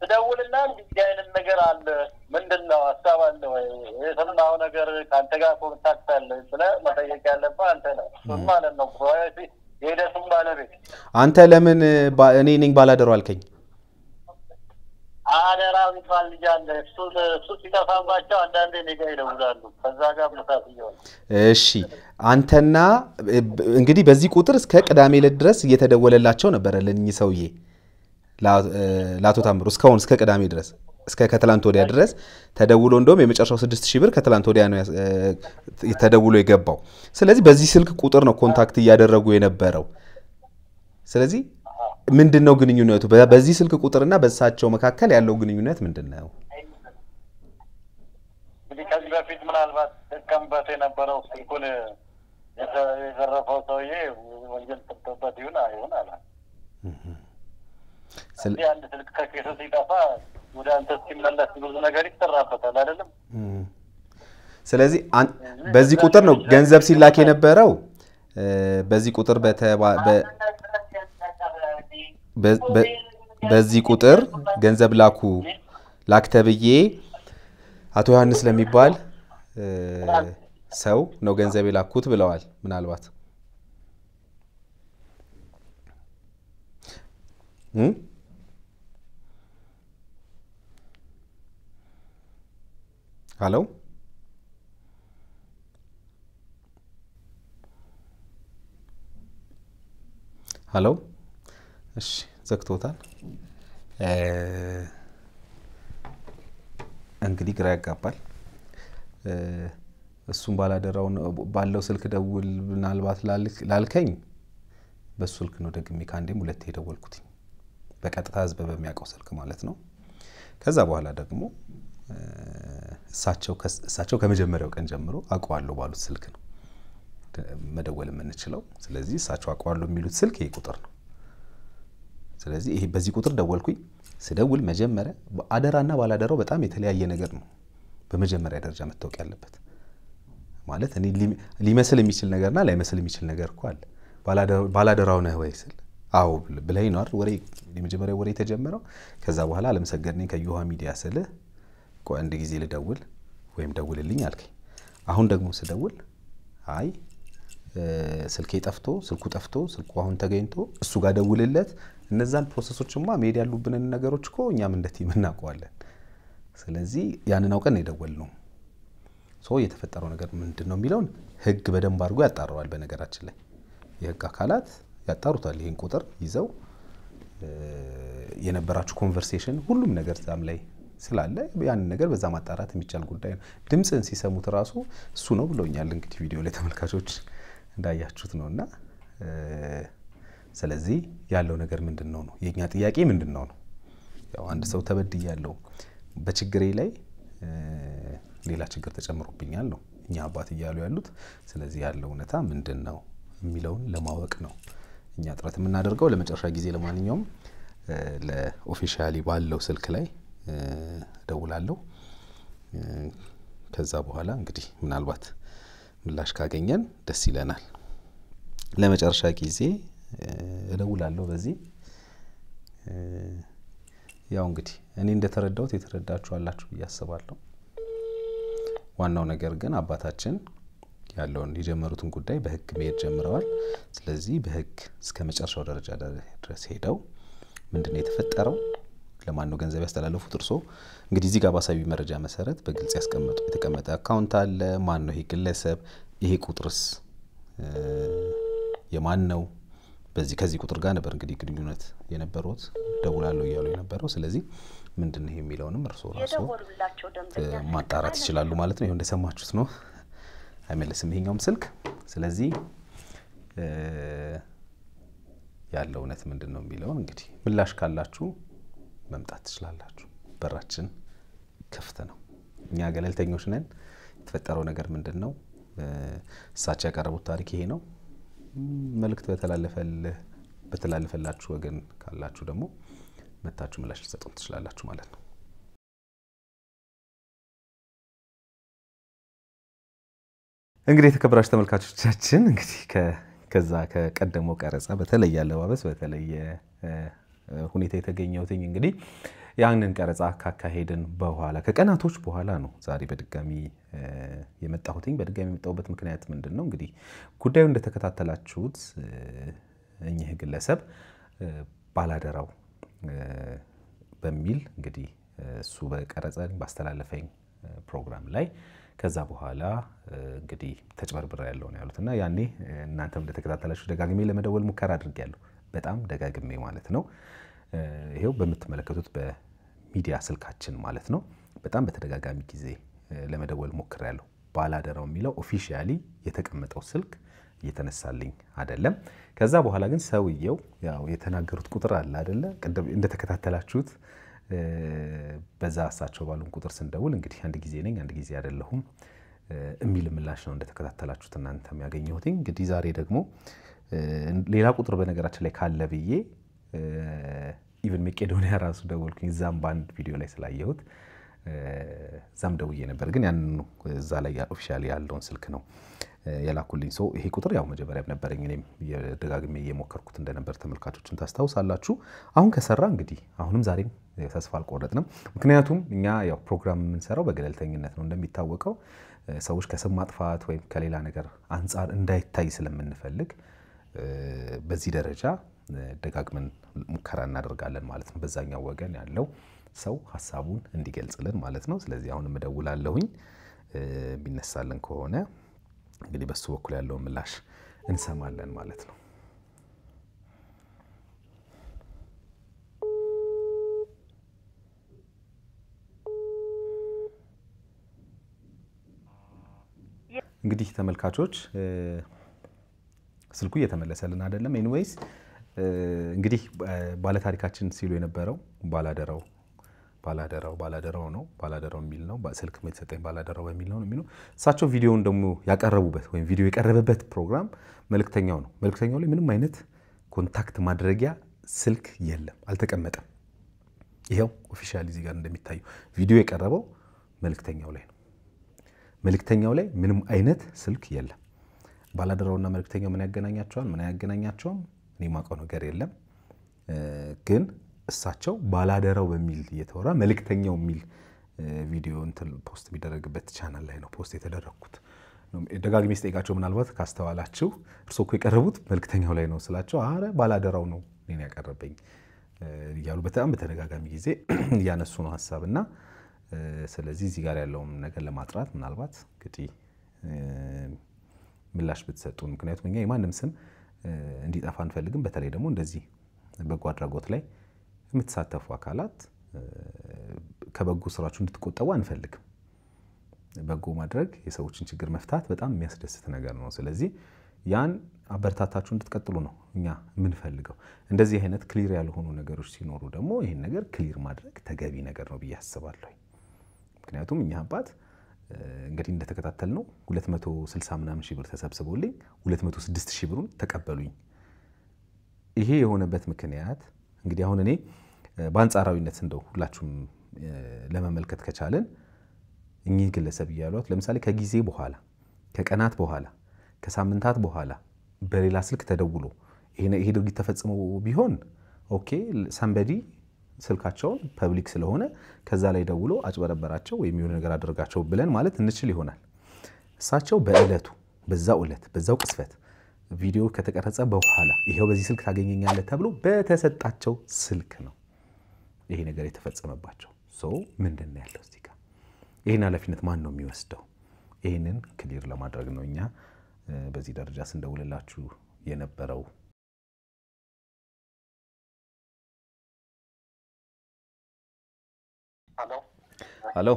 ትደውልና እንዲህ አይነት ነገር አለ ምንድነው ሀሳብ አለ ወይ የሰማው ነገር ካንተ ጋር ኮንታክት አለ ብለህ መጠየቅ ያለብህ አንተ ነህ ማለት ነው የሂደቱም ባለቤት አንተ ለምን እኔ ነኝ ባላደራው አልከኝ? አደራ የሚባል ልጅ አለ። እሱ ሲጠፋባቸው አንዳንዴ እኔ ጋር ይደውላሉ። ከዛ ጋር መሳት ይሆን። እሺ አንተና እንግዲህ በዚህ ቁጥር እስከ ቅዳሜ ዕለት ድረስ እየተደወለላቸው ነበር ለእኚህ ሰውዬ ለአቶ ታምሩ እስከ ቅዳሜ ድረስ እስከ ከትላንት ወዲያ ድረስ ተደውሎ እንደውም የመጨረሻው 6000 ብር ከትላንት ወዲያ ነው ተደውሎ የገባው። ስለዚህ በዚህ ስልክ ቁጥር ነው ኮንታክት እያደረጉ የነበረው። ስለዚህ ምንድነው ግንኙነቱ? በዚህ ስልክ ቁጥርና በእሳቸው መካከል ያለው ግንኙነት ምንድነው? እንግዲህ ከዚህ በፊት ምናልባት ተቀምበት የነበረው ስልኩን የዘረፈው ሰውዬ ወንጀል ተጠብቆበት ይሁን አይሁን አላ ስለዚህ አንድ ስልክ ከኬሱ ሲጠፋ ወደ አንተ ሲመለስ ብዙ ነገር ይሰራበታል አይደለም? ስለዚህ በዚህ ቁጥር ነው ገንዘብ ሲላክ የነበረው። በዚህ ቁጥር በዚህ ቁጥር ገንዘብ ላክተብዬ አቶ ዮሐንስ ለሚባል ሰው ነው ገንዘብ የላኩት ብለዋል። ምናልባት ሄሎ ሄሎ እሺ ዘግቶታል። እንግዲህ ግራ ያጋባል። እሱም ባላደራው ባለው ስልክ ደውል ምናልባት ላልከኝ በሱ ስልክ ነው ደግሜ ካንዴም ሁለቴ ደወልኩት በቀጥታ ህዝብ በሚያውቀው ስልክ ማለት ነው። ከዛ በኋላ ደግሞ እሳቸው ከመጀመሪያው ቀን ጀምሮ አቋዋለሁ ባሉት ስልክ ነው መደወል የምንችለው። ስለዚህ እሳቸው አቋዋለሁ የሚሉት ስልክ ይሄ ቁጥር ነው። ስለዚህ ይሄ በዚህ ቁጥር ደወልኩኝ። ስደውል መጀመሪያ አደራና ባላደራው በጣም የተለያየ ነገር ነው በመጀመሪያ ደረጃ መታወቅ ያለበት። ማለት እኔ ሊመስል የሚችል ነገርና ላይመስል የሚችል ነገር እኮ አለ። ባላደራው ነህ ወይ ስል አዎ ብለኝ ነው አይደል ወሬ የመጀመሪያው ወሬ ተጀመረው። ከዛ በኋላ አለምሰገድ ነኝ ከዮሃ ሚዲያ ስለ ቆይ አንድ ጊዜ ልደውል ወይም ደውልልኝ አልከኝ። አሁን ደግሞ ስደውል አይ ስልኩ ጠፍቶ ስልኩ አሁን ተገኝቶ እሱ ጋር ደውልለት እነዛን ፕሮሰሶችማ መሄድ ያሉብንን ነገሮች እኮ እኛም እንደዚህ እናውቀዋለን። ስለዚህ ያንን አውቀን የደወልነው የተፈጠረው ነገር ምንድነው የሚለውን ህግ በደንብ አድርጎ ያጣራዋል። በነገራችን ላይ የህግ አካላት ያጣሩታል። ይሄን ቁጥር ይዘው የነበራችሁ ኮንቨርሴሽን ሁሉም ነገር ዛም ላይ ስላለ ያንን ነገር በዛ ማጣራት የሚቻል ጉዳይ ነው። ድምጽን ሲሰሙት ራሱ እሱ ነው ብለውኛል። እንግዲህ ቪዲዮ ላይ ተመልካቾች እንዳያችሁት ነውና ስለዚህ ያለው ነገር ምንድነው ነው የኛ ጥያቄ ምንድነው ነው? ያው አንድ ሰው ተበድያለሁ በችግሬ ላይ ሌላ ችግር ተጨምሮብኛል ነው እኛ አባት ይያሉ ያሉት። ስለዚህ ያለው እውነታ ምንድነው የሚለውን ለማወቅ ነው እኛ ጥረት የምናደርገው። ለመጨረሻ ጊዜ ለማንኛውም ለኦፊሻሊ ባለው ስልክ ላይ ደውላለሁ። ከዛ በኋላ እንግዲህ ምናልባት ምላሽ ካገኘን ደስ ይለናል። ለመጨረሻ ጊዜ እደውላለሁ በዚህ ያው እንግዲህ እኔ እንደተረዳሁት የተረዳችሁ አላችሁ ያስባለሁ። ዋናው ነገር ግን አባታችን ያለውን የጀመሩትን ጉዳይ በህግ መሄድ ጀምረዋል። ስለዚህ በህግ እስከ መጨረሻው ደረጃ ድረስ ሄደው ምንድነው የተፈጠረው ለማን ነው ገንዘብ ያስተላለፉት እርሶ እንግዲህ እዚህ ጋር ባሳቢ መረጃ መሰረት በግልጽ የተቀመጠ አካውንት አለ። ማን ነው ይሄ ግለሰብ? ይሄ ቁጥርስ የማን ነው? ከዚህ ቁጥር ጋር ነበር እንግዲህ ግንኙነት የነበሩት ደውላለሁ እያሉ የነበረው። ስለዚህ ምንድነው ይሄ የሚለውንም እርሶ ራሱ ማጣራት ይችላሉ ማለት ነው። ይሄ እንደሰማችሁት ነው። አይመለስም ይሄኛውም ስልክ። ስለዚህ ያለው እውነት ምንድነው የሚለውን እንግዲህ ምላሽ ካላችሁ መምጣት ትችላላችሁ። በራችን ክፍት ነው። እኛ ገለልተኞች ነን። የተፈጠረው ነገር ምንድነው እሳቸው ያቀረቡት ታሪክ ይሄ ነው። መልእክት በተላለፈላችሁ ወገን ካላችሁ ደግሞ መታችሁ ምላሽ ልትሰጡን ትችላላችሁ ማለት ነው። እንግዲህ የተከበራችሁ ተመልካቾቻችን እንግዲህ ከዛ ከቀደመው ቀረጻ በተለየ አለባበስ በተለየ ሁኔታ የተገኘውትኝ እንግዲህ ያንን ቀረጻ ካካሄድን በኋላ ከቀናቶች በኋላ ነው ዛሬ በድጋሚ የመጣሁትኝ። በድጋሚ የመጣሁበት ምክንያት ምንድነው እንግዲህ ጉዳዩ እንደተከታተላችሁት እኚህ ግለሰብ ባላደራው በሚል እንግዲህ እሱ በቀረጸኝ ባስተላለፈኝ ፕሮግራም ላይ ከዛ በኋላ እንግዲህ ተጭበርብራ ያለው ነው ያሉትና ያኔ እናንተም እንደተከታተላችሁ ደጋግሜ ለመደወል ሙከራ አድርጌያለሁ። በጣም ደጋግሜ ማለት ነው። ይሄው በምትመለከቱት በሚዲያ ስልካችን ማለት ነው በጣም በተደጋጋሚ ጊዜ ለመደወል ሞክሬያለሁ። ባላደራው የሚለው ኦፊሻሊ የተቀመጠው ስልክ እየተነሳልኝ አይደለም። ከዛ በኋላ ግን ሰውየው ያው የተናገሩት ቁጥር አለ አይደለ? ቅድም እንደተከታተላችሁት በዛ አሳቸው ባሉን ቁጥር ስንደውል እንግዲህ አንድ ጊዜ ነኝ አንድ ጊዜ አይደለሁም የሚል ምላሽ ነው እንደተከታተላችሁት እናንተም ያገኘሁት። እንግዲህ ዛሬ ደግሞ ሌላ ቁጥር በነገራችን ላይ ካለ ብዬ ኢቭን መቄዶንያ ራሱ ደወልኩኝ። እዛም ባንድ ቪዲዮ ላይ ስላየሁት እዛም ደውዬ ነበር። ግን ያን እዛ ላይ ኦፊሻሊ ያለውን ስልክ ነው የላኩልኝ። ሰው ይሄ ቁጥር ያው መጀመሪያም ነበረኝ እኔም የደጋግሜ እየሞከርኩት እንደነበር ተመልካቾችን ታስታውሳላችሁ። አሁን ከሰራ እንግዲህ አሁንም ዛሬም ተስፋ አልቆረጥንም። ምክንያቱም እኛ ያው ፕሮግራም የምንሰራው በገለልተኝነት ነው እንደሚታወቀው ሰዎች ከስም ማጥፋት ወይም ከሌላ ነገር አንፃር እንዳይታይ ስለምንፈልግ በዚህ ደረጃ ደጋግመን ሙከራ እናደርጋለን ማለት ነው። በዛኛው ወገን ያለው ሰው ሐሳቡን እንዲገልጽልን ማለት ነው። ስለዚህ አሁን እደውላለሁኝ ቢነሳልን ከሆነ እንግዲህ በሱ በኩል ያለው ምላሽ እንሰማለን ማለት ነው። እንግዲህ ተመልካቾች ስልኩ እየተመለሰልን አይደለም። ኤኒዌይስ እንግዲህ ባለታሪካችን ሲሉ የነበረው ባላደራው ነው ባላደራው የሚል ነው። ስልክ የተሰጠኝ ባላደራው በሚል ነው የሚለው። እሳቸው ቪዲዮውን ደግሞ ያቀረቡበት ወይም ቪዲዮ የቀረበበት ፕሮግራም መልእክተኛው ነው። መልእክተኛው ላይ ምንም አይነት ኮንታክት ማድረጊያ ስልክ የለም፣ አልተቀመጠም። ይሄው ኦፊሻሊ እዚህ ጋር እንደሚታየው ቪዲዮ የቀረበው መልእክተኛው ላይ ነው። መልእክተኛው ላይ ምንም አይነት ስልክ የለም። ባላደራውና መልእክተኛው ምን ያገናኛቸዋል? ምን ያገናኛቸውም እኔ ማውቀው ነገር የለም። ግን እሳቸው ባላደራው በሚል እየተወራ መልእክተኛው የሚል ቪዲዮ እንትን ፖስት የሚደረግበት ቻናል ላይ ነው ፖስት የተደረኩት። ደጋግሜ ስጠይቃቸው ምናልባት ካስተዋላችሁ እርሶ እኮ የቀረቡት መልእክተኛው ላይ ነው ስላቸው አረ ባላደራው ነው እኔን ያቀረበኝ እያሉ በጣም በተደጋጋሚ ጊዜ እያነሱ ነው ሐሳብና ስለዚህ እዚህ ጋር ያለውን ነገር ለማጥራት ምናልባት እንግዲህ ምላሽ ብትሰጡን። ምክንያቱም እኛ የማንም ስም እንዲጠፋ አንፈልግም። በተለይ ደግሞ እንደዚህ በጎ አድራጎት ላይ የምትሳተፉ አካላት ከበጎ ስራችሁ እንድትቆጠቡ አንፈልግም። በጎ ማድረግ የሰዎችን ችግር መፍታት በጣም የሚያስደስት ነገር ነው። ስለዚህ ያን አበረታታችሁ እንድትቀጥሉ ነው እኛ የምንፈልገው። እንደዚህ አይነት ክሊር ያልሆኑ ነገሮች ሲኖሩ ደግሞ ይሄን ነገር ክሊር ማድረግ ተገቢ ነገር ነው ብዬ አስባለሁ። ምክንያቱም እኛ አባት እንግዲህ እንደተከታተልነው 260 ምናምን ሺህ ብር ተሰብስቦልኝ 206 ሺህ ብሩን ተቀበሉኝ። ይሄ የሆነበት ምክንያት እንግዲህ አሁን እኔ በአንጻራዊነት እንደው ሁላችሁም ለመመልከት ከቻለን እኚህ ግለሰብ እያሉት ለምሳሌ ከጊዜ በኋላ ከቀናት በኋላ ከሳምንታት በኋላ በሌላ ስልክ ተደውሎ ይሄ ድርጊት ተፈጽሞ ቢሆን ኦኬ ሰምበዲ ስልካቸውን ፐብሊክ ስለሆነ ከዛ ላይ ደውሎ አጭበረበራቸው ወይም የሆነ ነገር አደረጋቸው ብለን ማለት እንችል ይሆናል። እሳቸው በእለቱ በዛው ዕለት በዛው ቅስፈት ቪዲዮ ከተቀረጸ በኋላ ይሄው በዚህ ስልክ ታገኘኛለህ ተብሎ በተሰጣቸው ስልክ ነው ይሄ ነገር የተፈጸመባቸው። ምንድነው ያለው እዚህ ጋር? ይሄን ኃላፊነት ማን ነው የሚወስደው? ይሄንን ክሊር ለማድረግ ነው እኛ በዚህ ደረጃ ስንደውልላችሁ የነበረው። ሄሎ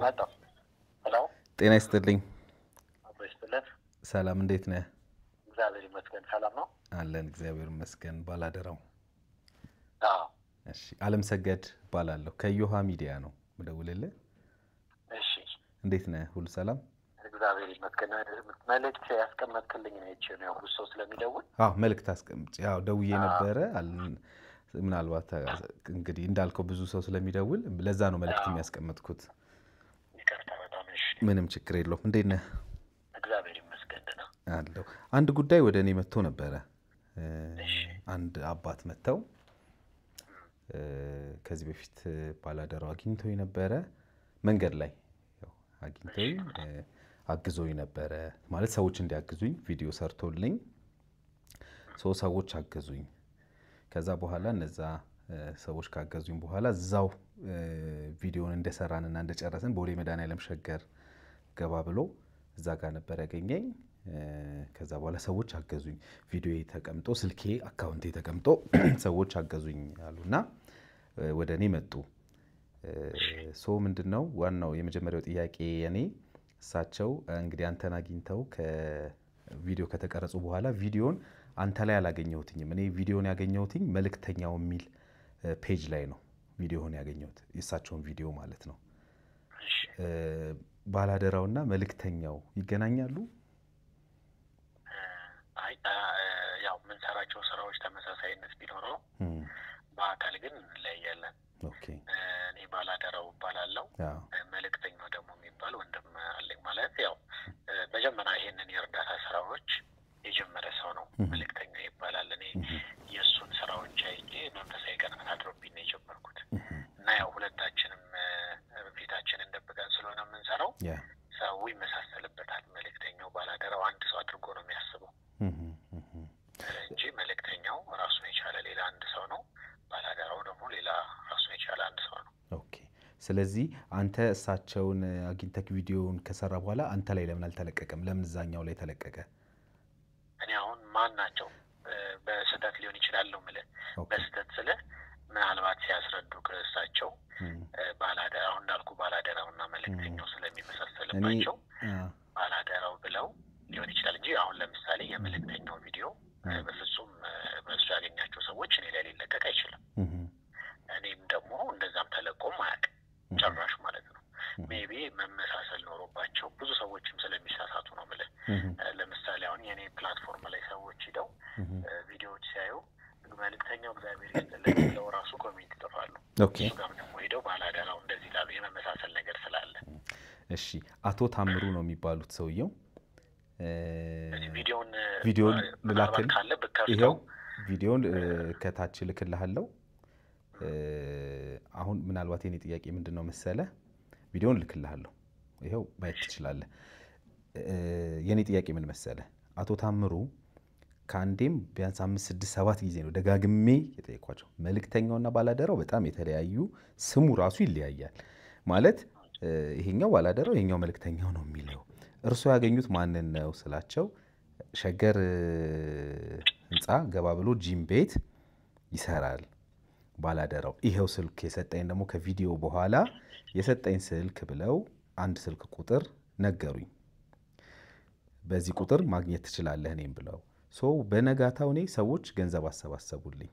ጤና ይስጥልኝ። ሰላም እንዴት ነህ? እግዚአብሔር ይመስገን ሰላም ነው አለን። እግዚአብሔር ይመስገን። ባላደራው እሺ፣ አለም ሰገድ ባላለሁ ከዮሃ ሚዲያ ነው መደውልልህ። እሺ እንዴት ነህ? ሁሉ ሰላም? እግዚአብሔር ይመስገን። መልእክት ያስቀመጥክልኝ ነው እቺ ነው ሁሉ ሰው ስለሚደውል መልእክት አስቀምጭ። ያው ደውዬ ነበረ ምናልባት እንግዲህ እንዳልከው ብዙ ሰው ስለሚደውል ለዛ ነው መልእክት የሚያስቀምጥኩት። ይቅርታ በጣም እሺ። ምንም ችግር የለውም። እንዴት ነህ? እግዚአብሔር ይመስገን ደህና አለሁ። አንድ ጉዳይ ወደ እኔ መጥቶ ነበረ። አንድ አባት መጥተው ከዚህ በፊት ባላደራው አግኝተው ነበረ። መንገድ ላይ ያው አግኝተው አግዞኝ ነበረ ማለት ሰዎች እንዲያግዙኝ ቪዲዮ ሰርቶልኝ ሰዎች አገዙኝ ከዛ በኋላ እነዛ ሰዎች ካገዙኝ በኋላ እዛው ቪዲዮን እንደሰራንና እንደጨረስን ቦሌ መድኃኒዓለም ሸገር ገባ ብሎ እዛ ጋር ነበር ያገኘኝ ከዛ በኋላ ሰዎች አገዙኝ ቪዲዮ ተቀምጦ ስልኬ አካውንቴ ተቀምጦ ሰዎች አገዙኝ አሉና ወደኔ መጡ ሶ ምንድነው ዋናው የመጀመሪያው ጥያቄ የኔ እሳቸው እንግዲህ አንተን አግኝተው ከቪዲዮ ከተቀረጹ በኋላ ቪዲዮን አንተ ላይ አላገኘሁትኝም እኔ ቪዲዮን ያገኘሁትኝ መልእክተኛው ሚል ፔጅ ላይ ነው ቪዲዮን ያገኘሁት የእሳቸውን ቪዲዮ ማለት ነው ባላደራውና መልእክተኛው ይገናኛሉ አይ ያው ምን ሰራቸው ስራዎች ተመሳሳይነት ቢኖረው በአካል ግን እንለያያለን ኦኬ እኔ ባላደራው ባላለው መልእክተኛው ደግሞ የሚባል ወንድም አለኝ ማለት ያው መጀመሪያ ይሄንን የእርዳታ ስራዎች የጀመረ ሰው ነው መልእክተኛ ይባላል እኔ የሱን ስራዎች አይቼ መንፈሳዊ ቀናት አድሮብኝ ነው የጀመርኩት እና ያው ሁለታችንም ፊታችንን እንደብቀን ስለሆነ የምንሰራው ሰው ይመሳሰልበታል መልእክተኛው ባላደራው አንድ ሰው አድርጎ ነው የሚያስበው እንጂ መልእክተኛው ራሱን የቻለ ሌላ አንድ ሰው ነው ባላደራው ደግሞ ሌላ ራሱን የቻለ አንድ ሰው ነው ኦኬ ስለዚህ አንተ እሳቸውን አግኝተክ ቪዲዮውን ከሰራ በኋላ አንተ ላይ ለምን አልተለቀቀም ለምን ዛኛው ላይ ተለቀቀ እኔ አሁን ማን ናቸው በስተት ሊሆን ይችላል ነው ማለት በስተት ስለ ምናልባት ሲያስረዱ ከእሳቸው ባላደራው እንዳልኩ ባላደራውና መልእክተኛው ስለሚመሳሰልባቸው ባላደራው ብለው ሊሆን ይችላል እንጂ አሁን ለምሳሌ የመልእክተኛው ቪዲዮ በፍጹም በሱ ያገኛቸው ሰዎች እኔ ላይ ሊለቀቅ አይችልም እኔም ደግሞ እንደዛም ተለቆም አያውቅም ጭራሽ ማለት ነው ሜቢ መመሳሰል ኖሮባቸው ብዙ ሰዎችም ስለሚሳሳቱ ነው ማለት ለምሳሌ አሁን የኔ ፕላትፎርም ላይ ሰዎች ሄደው ቪዲዮዎች ሲያዩ መልእክተኛው እግዚአብሔር ይስጥልኝ ብለው ራሱ ኮሜንት ይጽፋሉ ኦኬ ጋር ደግሞ ሄደው ባላደራው እንደዚህ ላሉ የመመሳሰል ነገር ስላለ እሺ አቶ ታምሩ ነው የሚባሉት ሰውየው ቪዲዮን ልላክል ይሄው ቪዲዮን ከታች ልክልሃለሁ አሁን ምናልባት የኔ ጥያቄ ምንድነው መሰለ ቪዲዮን ልክልሃለሁ ይሄው ማየት ትችላለህ የኔ ጥያቄ ምን መሰለ አቶ ታምሩ ካንዴም ቢያንስ 5 6 7 ጊዜ ነው ደጋግሜ የጠየኳቸው መልእክተኛውና ባላደራው በጣም የተለያዩ ስሙ ራሱ ይለያያል ማለት ይሄኛው ባላደራው ይሄኛው መልእክተኛው ነው የሚለው እርሱ ያገኙት ማንን ነው ስላቸው ሸገር ህንጻ ገባ ብሎ ጂም ቤት ይሰራል ባላደራው ይሄው ስልክ የሰጠኝ ደግሞ ከቪዲዮ በኋላ የሰጠኝ ስልክ ብለው አንድ ስልክ ቁጥር ነገሩኝ በዚህ ቁጥር ማግኘት ትችላለህ እኔም ብለው ሶ በነጋታው እኔ ሰዎች ገንዘብ አሰባሰቡልኝ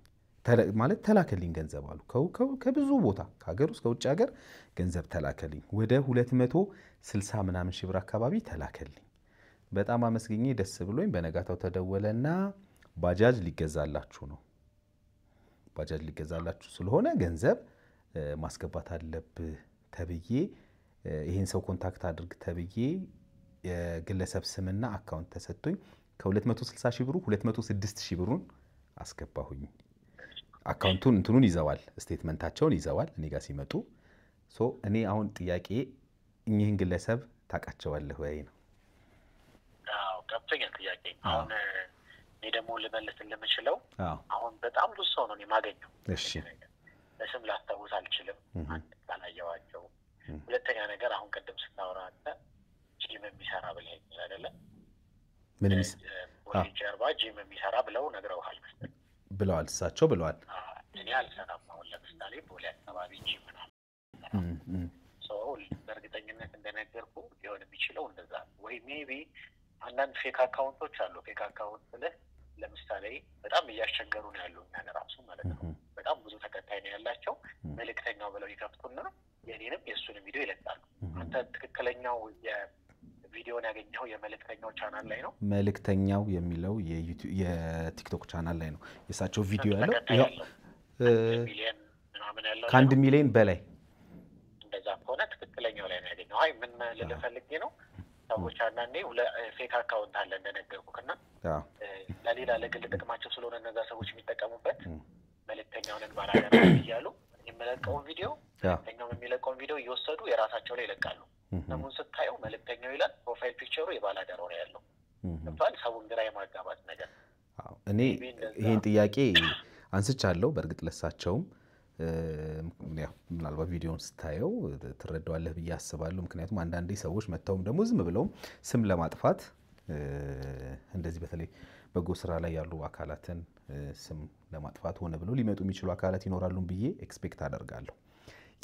ማለት ተላከልኝ ገንዘብ አሉ ከብዙ ቦታ ከሀገር ውስጥ ከውጭ ሀገር ገንዘብ ተላከልኝ ወደ 260 ምናምን ሺህ ብር አካባቢ ተላከልኝ በጣም አመስግኜ ደስ ብሎኝ በነጋታው ተደወለና ባጃጅ ሊገዛላችሁ ነው ባጃጅ ሊገዛላችሁ ስለሆነ ገንዘብ ማስገባት አለብህ ተብዬ ይሄን ሰው ኮንታክት አድርግ ተብዬ የግለሰብ ስምና አካውንት ተሰጥቶኝ ከ260 ሺህ ብሩ 206 ሺህ ብሩን አስገባሁኝ አካውንቱን እንትኑን ይዘዋል ስቴትመንታቸውን ይዘዋል እኔ ጋር ሲመጡ ሶ እኔ አሁን ጥያቄ እኚህን ግለሰብ ታቃቸዋለህ ወይ ነው አዎ ከፍተኛ ጥያቄ አሁን እኔ ደግሞ ልመልስ እንደምችለው አሁን በጣም ብዙ ሰው ነው የማገኘው እሺ ለስም ላስታውስ አልችልም አንድ ባላየዋቸው ሁለተኛ ነገር አሁን ቀደም ስናወራ አንተ ጂም የሚሰራ ብለህ አይደለ ምንም ወይ ጀርባ ጂም የሚሰራ ብለው ነግረውሃል መሰለኝ ብለዋል እሳቸው ብለዋል እኔ አልሰራም አሁን ለምሳሌ ቦሌ አካባቢ ጂም ምናምን ሶ በእርግጠኝነት እንደነገርኩ ሊሆን የሚችለው እንደዛ ወይ ሜቢ አንዳንድ ፌክ አካውንቶች አሉ ፌክ አካውንት ለምሳሌ በጣም እያስቸገሩ ነው ያሉ እኛ ራሱ ማለት ነው በጣም ብዙ ተከታይ ነው ያላቸው መልእክተኛው ብለው ይከፍቱና የኔንም የሱንም ቪዲዮ ይለቃሉ አንተ ትክክለኛው የቪዲዮን ያገኘው የመልእክተኛው ቻናል ላይ ነው መልእክተኛው የሚለው የቲክቶክ ቻናል ላይ ነው የሳቸው ቪዲዮ ያለው ሚሊዮን ምናምን ያለው ከ1 ሚሊዮን በላይ እንደዛ ከሆነ ትክክለኛው ላይ ነው ያገኘው አይ ምን ልፈልጌ ነው ሰዎች አንዳንዴ ፌክ አካውንት አለ እንደነገርኩና ለሌላ ለግል ጥቅማቸው ስለሆነ እነዛ ሰዎች የሚጠቀሙበት መልእክተኛውን ባላደራ ይያሉ የሚለቀው ቪዲዮ መልእክተኛው የሚለቀው ቪዲዮ እየወሰዱ የራሳቸው ላይ ይለቃሉ ነሙን ስታየው መልእክተኛው ይላል ፕሮፋይል ፒክቸሩ የባላደራው ነው ያለው እንኳን ሰውን ግራ የማጋባት ነገር እኔ ይሄን ጥያቄ አንስቻለሁ በእርግጥ ለሳቸውም ያው ምናልባት ቪዲዮውን ስታየው ትረዳዋለህ ብዬ አስባለሁ ምክንያቱም አንዳንዴ ሰዎች መተውም ደግሞ ዝም ብለው ስም ለማጥፋት እንደዚህ በተለይ በጎ ስራ ላይ ያሉ አካላትን ስም ለማጥፋት ሆነ ብለው ሊመጡ የሚችሉ አካላት ይኖራሉ ብዬ ኤክስፔክት አደርጋለሁ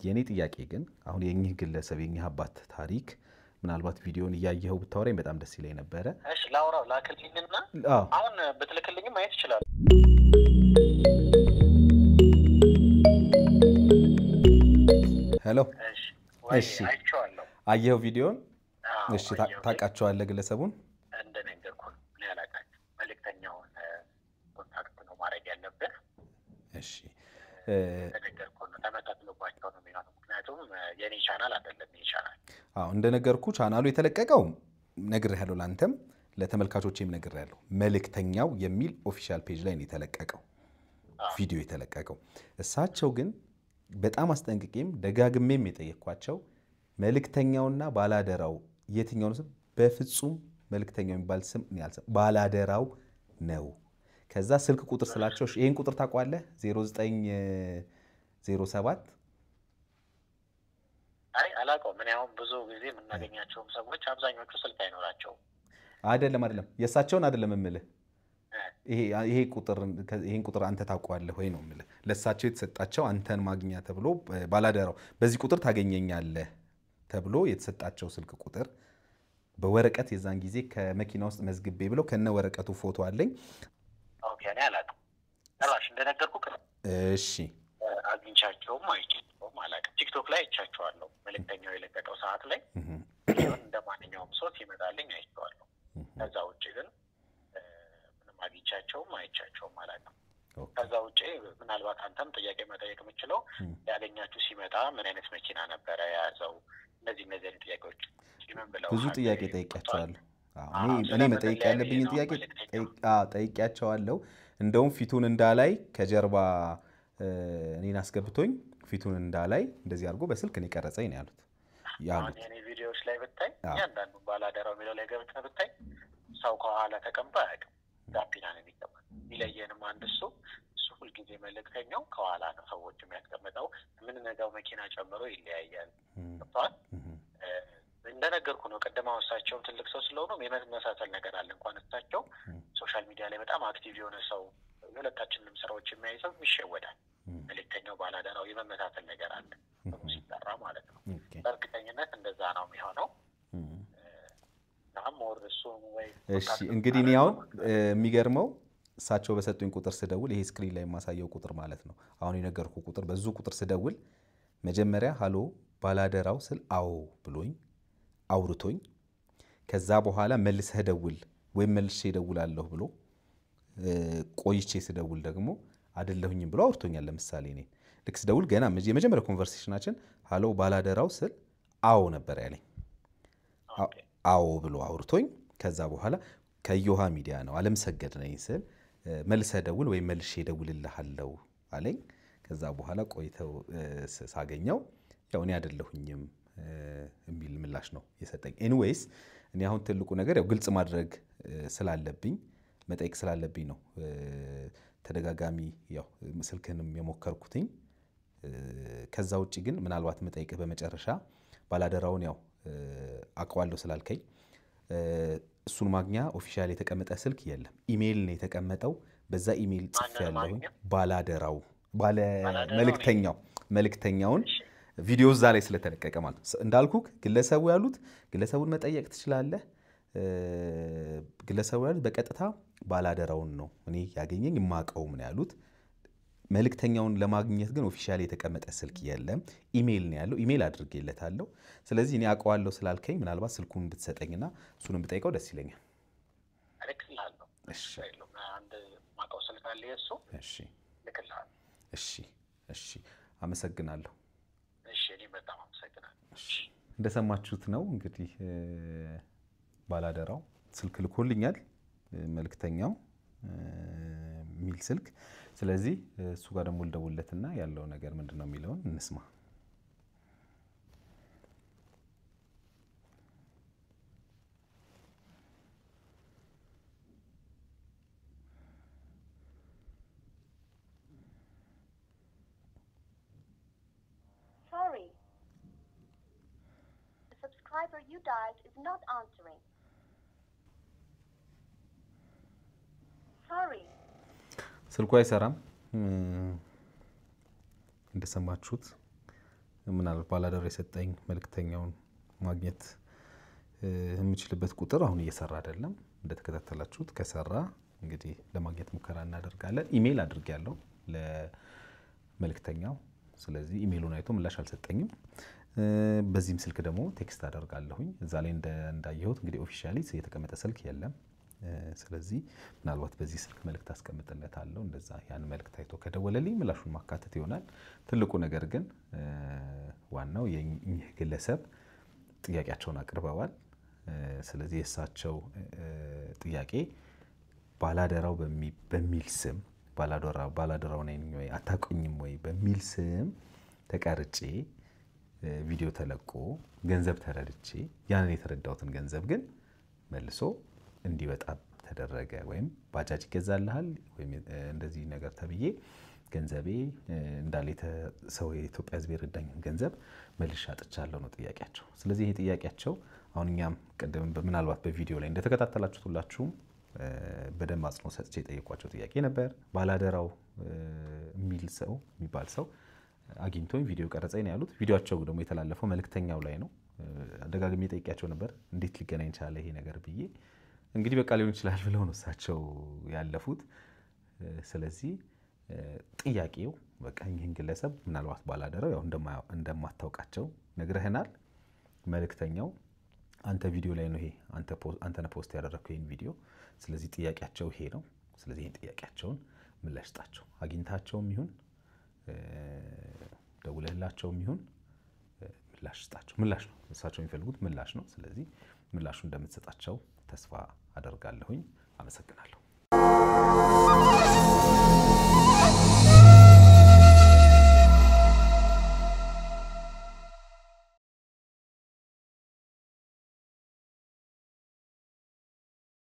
የኔ ጥያቄ ግን አሁን የኚህ ግለሰብ የኚህ አባት ታሪክ ምናልባት ቪዲዮውን ያያየው ብታወራኝ በጣም ደስ ይለኝ ነበር እሺ ላውራው ላክልኝና አሁን በትልክልኝም ማየት ይችላል ሄሎ እሺ አይቼዋለሁ አየው ቪዲዮን እሺ ታቃቸዋለህ ግለሰቡን እንደነገርኩህ ነው ያላቃቸው መልእክተኛውን ኮንታክት ነው ማድረግ ያለበት እሺ እንደነገርኩህ ነው ተመታትሎባቸው ነው የሚሆነው ምክንያቱም የኔ ቻናል አይደለም የኔ ቻናል እንደነገርኩህ ቻናሉ የተለቀቀው ነግሬሃለሁ ላንተም ለተመልካቾቼም ነግሬሃለሁ መልእክተኛው የሚል ኦፊሻል ፔጅ ላይ ነው የተለቀቀው ቪዲዮ የተለቀቀው እሳቸው ግን በጣም አስጠንቅቄም ደጋግሜም የጠየቅኳቸው መልእክተኛውና ባላደራው የትኛው ነው በፍጹም መልእክተኛው የሚባል ስም ያልሰ ባላደራው ነው ከዛ ስልክ ቁጥር ስላቸው ይሄን ቁጥር ታቋለህ 0907 አይ አላቀው ምን ያው ብዙ ጊዜ የምናገኛቸው ሰዎች አብዛኞቹ ስልክ አይኖራቸው አይደለም የሳቸውን አይደለም እምልህ ይሄን ቁጥር አንተ ታቋለህ ወይ ነው እምልህ ለሳቸው የተሰጣቸው አንተን ማግኛ ተብሎ ባላደራው በዚህ ቁጥር ታገኘኛለህ ተብሎ የተሰጣቸው ስልክ ቁጥር በወረቀት የዛን ጊዜ ከመኪና ውስጥ መዝግቤ ብለው ከነ ወረቀቱ ፎቶ አለኝ ኦኬ እኔ አላቀው አላሽ እንደነገርኩህ እሺ አግኝቻቸውም አይቼውም አላቀም ቲክቶክ ላይ አይቻቸዋለሁ መልእክተኛው የለቀቀው ሰዓት ላይ እንደማንኛውም ሰው ይመጣልኝ አይቼዋለሁ ከዛ ውጪ ግን አግኝቻቸውም አይቻቸውም አላቀም ከዛ ውጪ ምናልባት አንተም ጥያቄ መጠየቅ የምችለው ያገኛችሁ ሲመጣ ምን አይነት መኪና ነበረ ያዘው እነዚህ ጥያቄዎች ምን ብለው ብዙ ጥያቄ ጠይቄያቸዋለሁ እኔ መጠየቅ ያለብኝ ጥያቄ ጠይቄያቸዋለሁ እንደውም ፊቱን እንዳላይ ከጀርባ እኔን አስገብቶኝ ፊቱን እንዳላይ እንደዚህ አድርጎ በስልክ እኔ ቀረጸኝ ነው ያሉት የኔ ቪዲዮዎች ላይ ብታይ ያንዳንዱ ባላደራው የሚለው ላይ ገብተህ ብታይ ሰው ከኋላ ተቀምጦ አያውቅም ጋቢና ነው የሚቀመጥ ይለየንም አንድ እሱ ሁልጊዜ መልእክተኛው ከኋላ ነው ሰዎች የሚያስቀምጠው ምን ነገው መኪና ጨምሮ ይለያያል ተጣጣ እንደነገርኩ ነው ቀደማው እሳቸውም ትልቅ ሰው ስለሆኑ የመመሳሰል ነገር አለ እንኳን እሳቸው ሶሻል ሚዲያ ላይ በጣም አክቲቭ የሆነ ሰው የሁለታችንም ስራዎች የሚያይዘው ይሸወዳል መልእክተኛው ባላደራው የመመሳሰል ነገር አለ ሲጠራ ማለት ነው በእርግጠኝነት እንደዛ ነው የሚሆነው እሺ እንግዲህ እኔ አሁን የሚገርመው እሳቸው በሰጡኝ ቁጥር ስደውል ይሄ ስክሪን ላይ ማሳየው ቁጥር ማለት ነው አሁን የነገርኩ ቁጥር በዙ ቁጥር ስደውል መጀመሪያ ሃሎ ባላደራው ስል አዎ ብሎኝ አውርቶኝ ከዛ በኋላ መልሰህ ደውል ወይ መልሼ ደውላለሁ ብሎ ቆይቼ ስደውል ደግሞ አይደለሁኝም ብሎ አውርቶኛል ለምሳሌ እኔ ልክ ስደውል ገና የመጀመሪያ ኮንቨርሴሽናችን ሃሎ ባላደራው ስል አዎ ነበር ያለኝ አዎ ብሎ አውርቶኝ ከዛ በኋላ ከዮሃ ሚዲያ ነው አለም ሰገድ ነኝ ስል መልሰህ ደውል ወይ መልሼ ደውልልሃለሁ አለኝ ከዛ በኋላ ቆይተው ሳገኘው ያው እኔ አይደለሁኝም የሚል ምላሽ ነው የሰጠኝ ኤኒዌይስ እኔ አሁን ትልቁ ነገር ያው ግልጽ ማድረግ ስላለብኝ መጠየቅ ስላለብኝ ነው ተደጋጋሚ ያው ስልክንም የሞከርኩትኝ ከዛ ውጪ ግን ምናልባት መጠየቅ በመጨረሻ ባላደራውን ያው አቋዋለሁ ስላልከኝ እሱን ማግኛ ኦፊሻሊ የተቀመጠ ስልክ የለም ኢሜል ነው የተቀመጠው በዛ ኢሜል ጽፍ ያለው ባላደራው ባለ መልእክተኛውን ቪዲዮ እዛ ላይ ስለተለቀቀ ማለት እንዳልኩክ ግለሰቡ ያሉት ግለሰቡን መጠየቅ ትችላለህ ግለሰቡ ያሉት በቀጥታ ባላደራውን ነው እኔ ያገኘኝ ማቀው ምን ያሉት መልእክተኛውን ለማግኘት ግን ኦፊሻሊ የተቀመጠ ስልክ የለም ኢሜል ነው ያለው ኢሜል አድርጌለታለሁ ስለዚህ እኔ አቋዋለሁ ስላልከኝ ምናልባት ስልኩን እንድትሰጠኝና እሱንም ብጠይቀው ደስ ይለኛል አለክልሃለሁ እሺ አንድ ማቀው ስልክ አለ የሱ እሺ ልክልሃለሁ እሺ አመሰግናለሁ እሺ እኔ በጣም አመሰግናለሁ እንደሰማችሁት ነው እንግዲህ ባላደራው ስልክ ልኮልኛል መልእክተኛው ሚል ስልክ ስለዚህ እሱ ጋር ደሞ ልደውልለትና ያለው ነገር ምንድነው የሚለውን እንስማ number you dialed is not answering. Sorry. ስልኩ አይሰራም እንደሰማችሁት ምናልባት ባላደር የሰጠኝ መልክተኛውን ማግኘት የምችልበት ቁጥር አሁን እየሰራ አይደለም እንደተከታተላችሁት ከሰራ እንግዲህ ለማግኘት ሙከራ እናደርጋለን ኢሜል አድርጌያለሁ ለመልክተኛው ስለዚህ ኢሜሉን አይቶ ምላሽ አልሰጠኝም በዚህም ስልክ ደግሞ ቴክስት አደርጋለሁኝ እዛ ላይ እንዳየሁት እንግዲህ ኦፊሻሊ የተቀመጠ ስልክ የለም ስለዚህ ምናልባት በዚህ ስልክ መልክት አስቀምጥለታለሁ እንደዛ ያን መልክት አይቶ ከደወለልኝ ምላሹን ማካተት ይሆናል ትልቁ ነገር ግን ዋናው የእኚህ ግለሰብ ጥያቄያቸውን አቅርበዋል ስለዚህ የሳቸው ጥያቄ ባላደራው በሚል ስም ባላደራው ነኝ ወይ አታቆኝም ወይ በሚል ስም ተቀርጬ ቪዲዮ ተለቆ ገንዘብ ተረድቼ ያንን የተረዳውትን ገንዘብ ግን መልሶ እንዲወጣ ተደረገ ወይም ባጃጅ ይገዛልሃል ወይም እንደዚህ ነገር ተብዬ ገንዘቤ እንዳለ ሰው የኢትዮጵያ ሕዝብ የረዳኝ ገንዘብ መልሼ አጥቻለሁ ነው ጥያቄያቸው ስለዚህ ይሄ ጥያቄያቸው አሁንኛም ቀደም በምናልባት በቪዲዮ ላይ እንደተከታተላችሁት ሁላችሁም በደም አጽኖ ሰጥቼ ጠይቋቸው ጥያቄ ነበር ባላደራው የሚባል ሰው አግኝቶኝ ቪዲዮ ቀረጸኝ ነው ያሉት ቪዲዮአቸው ደግሞ የተላለፈው መልክተኛው ላይ ነው ደጋግሜ ጠይቄያቸው ነበር እንዴት ሊገናኝ ቻለ ይሄ ነገር ብዬ እንግዲህ በቃ ሊሆን ይችላል ብለው ነው እሳቸው ያለፉት ስለዚህ ጥያቄው በቃ ይሄን ግለሰብ ምናልባት ባላደራው ያው እንደማታውቃቸው ነግረህናል መልክተኛው አንተ ቪዲዮ ላይ ነው ይሄ አንተ ነህ ፖስት ያደረከው ይሄን ቪዲዮ ስለዚህ ጥያቄያቸው ይሄ ነው ስለዚህ ይሄን ጥያቄያቸውን ምላሽ ስጣቸው አግኝታቸውም ይሁን ደውለህላቸውም ይሁን ምላሽ ስጣቸው ምላሽ ነው እሳቸው የሚፈልጉት ምላሽ ነው ስለዚህ ምላሹ እንደምትሰጣቸው ተስፋ አደርጋለሁኝ አመሰግናለሁ